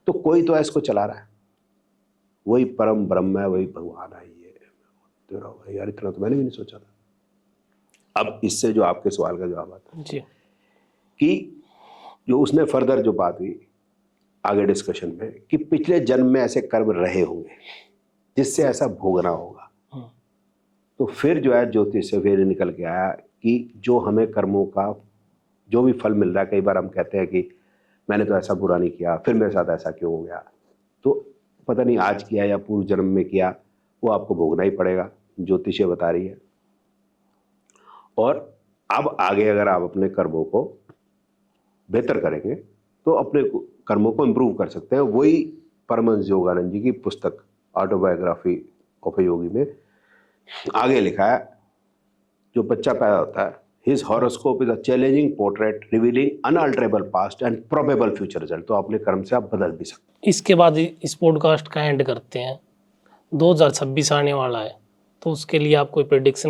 तो कोई तो इसको चला रहा है, वही परम ब्रह्म है, वही भगवान है। ये तेरा यार इतना तो मैंने भी नहीं सोचा था। अब इससे जो आपके सवाल का जवाब आता है कि जो उसने फर्दर जो बात हुई आगे डिस्कशन में कि पिछले जन्म में ऐसे कर्म रहे होंगे जिससे ऐसा भोगना होगा, तो फिर जो है ज्योतिष से फिर निकल के आया कि जो हमें कर्मों का जो भी फल मिल रहा है, कई बार हम कहते हैं कि मैंने तो ऐसा बुरा नहीं किया फिर मेरे साथ ऐसा क्यों हो गया, तो पता नहीं आज किया या पूर्व जन्म में किया, वो आपको भोगना ही पड़ेगा, ज्योतिष ये बता रही है। और अब आगे अगर आप अपने कर्मों को बेहतर करेंगे तो अपने कर्मों को इम्प्रूव कर सकते हैं। वही परमहंस योगानंद जी की पुस्तक ऑटोबायोग्राफी ऑफ ए योगी में आगे लिखा है, जो बच्चा पैदा होता है, his horoscope is a challenging portrait revealing unalterable past and probable future result. तो अपने कर्म से आप बदल भी सकते। इसके बाद इस पॉडकास्ट का एंड करते हैं। 2026 आने वाला है, तो उसके लिए आप कोई प्रेडिक्शन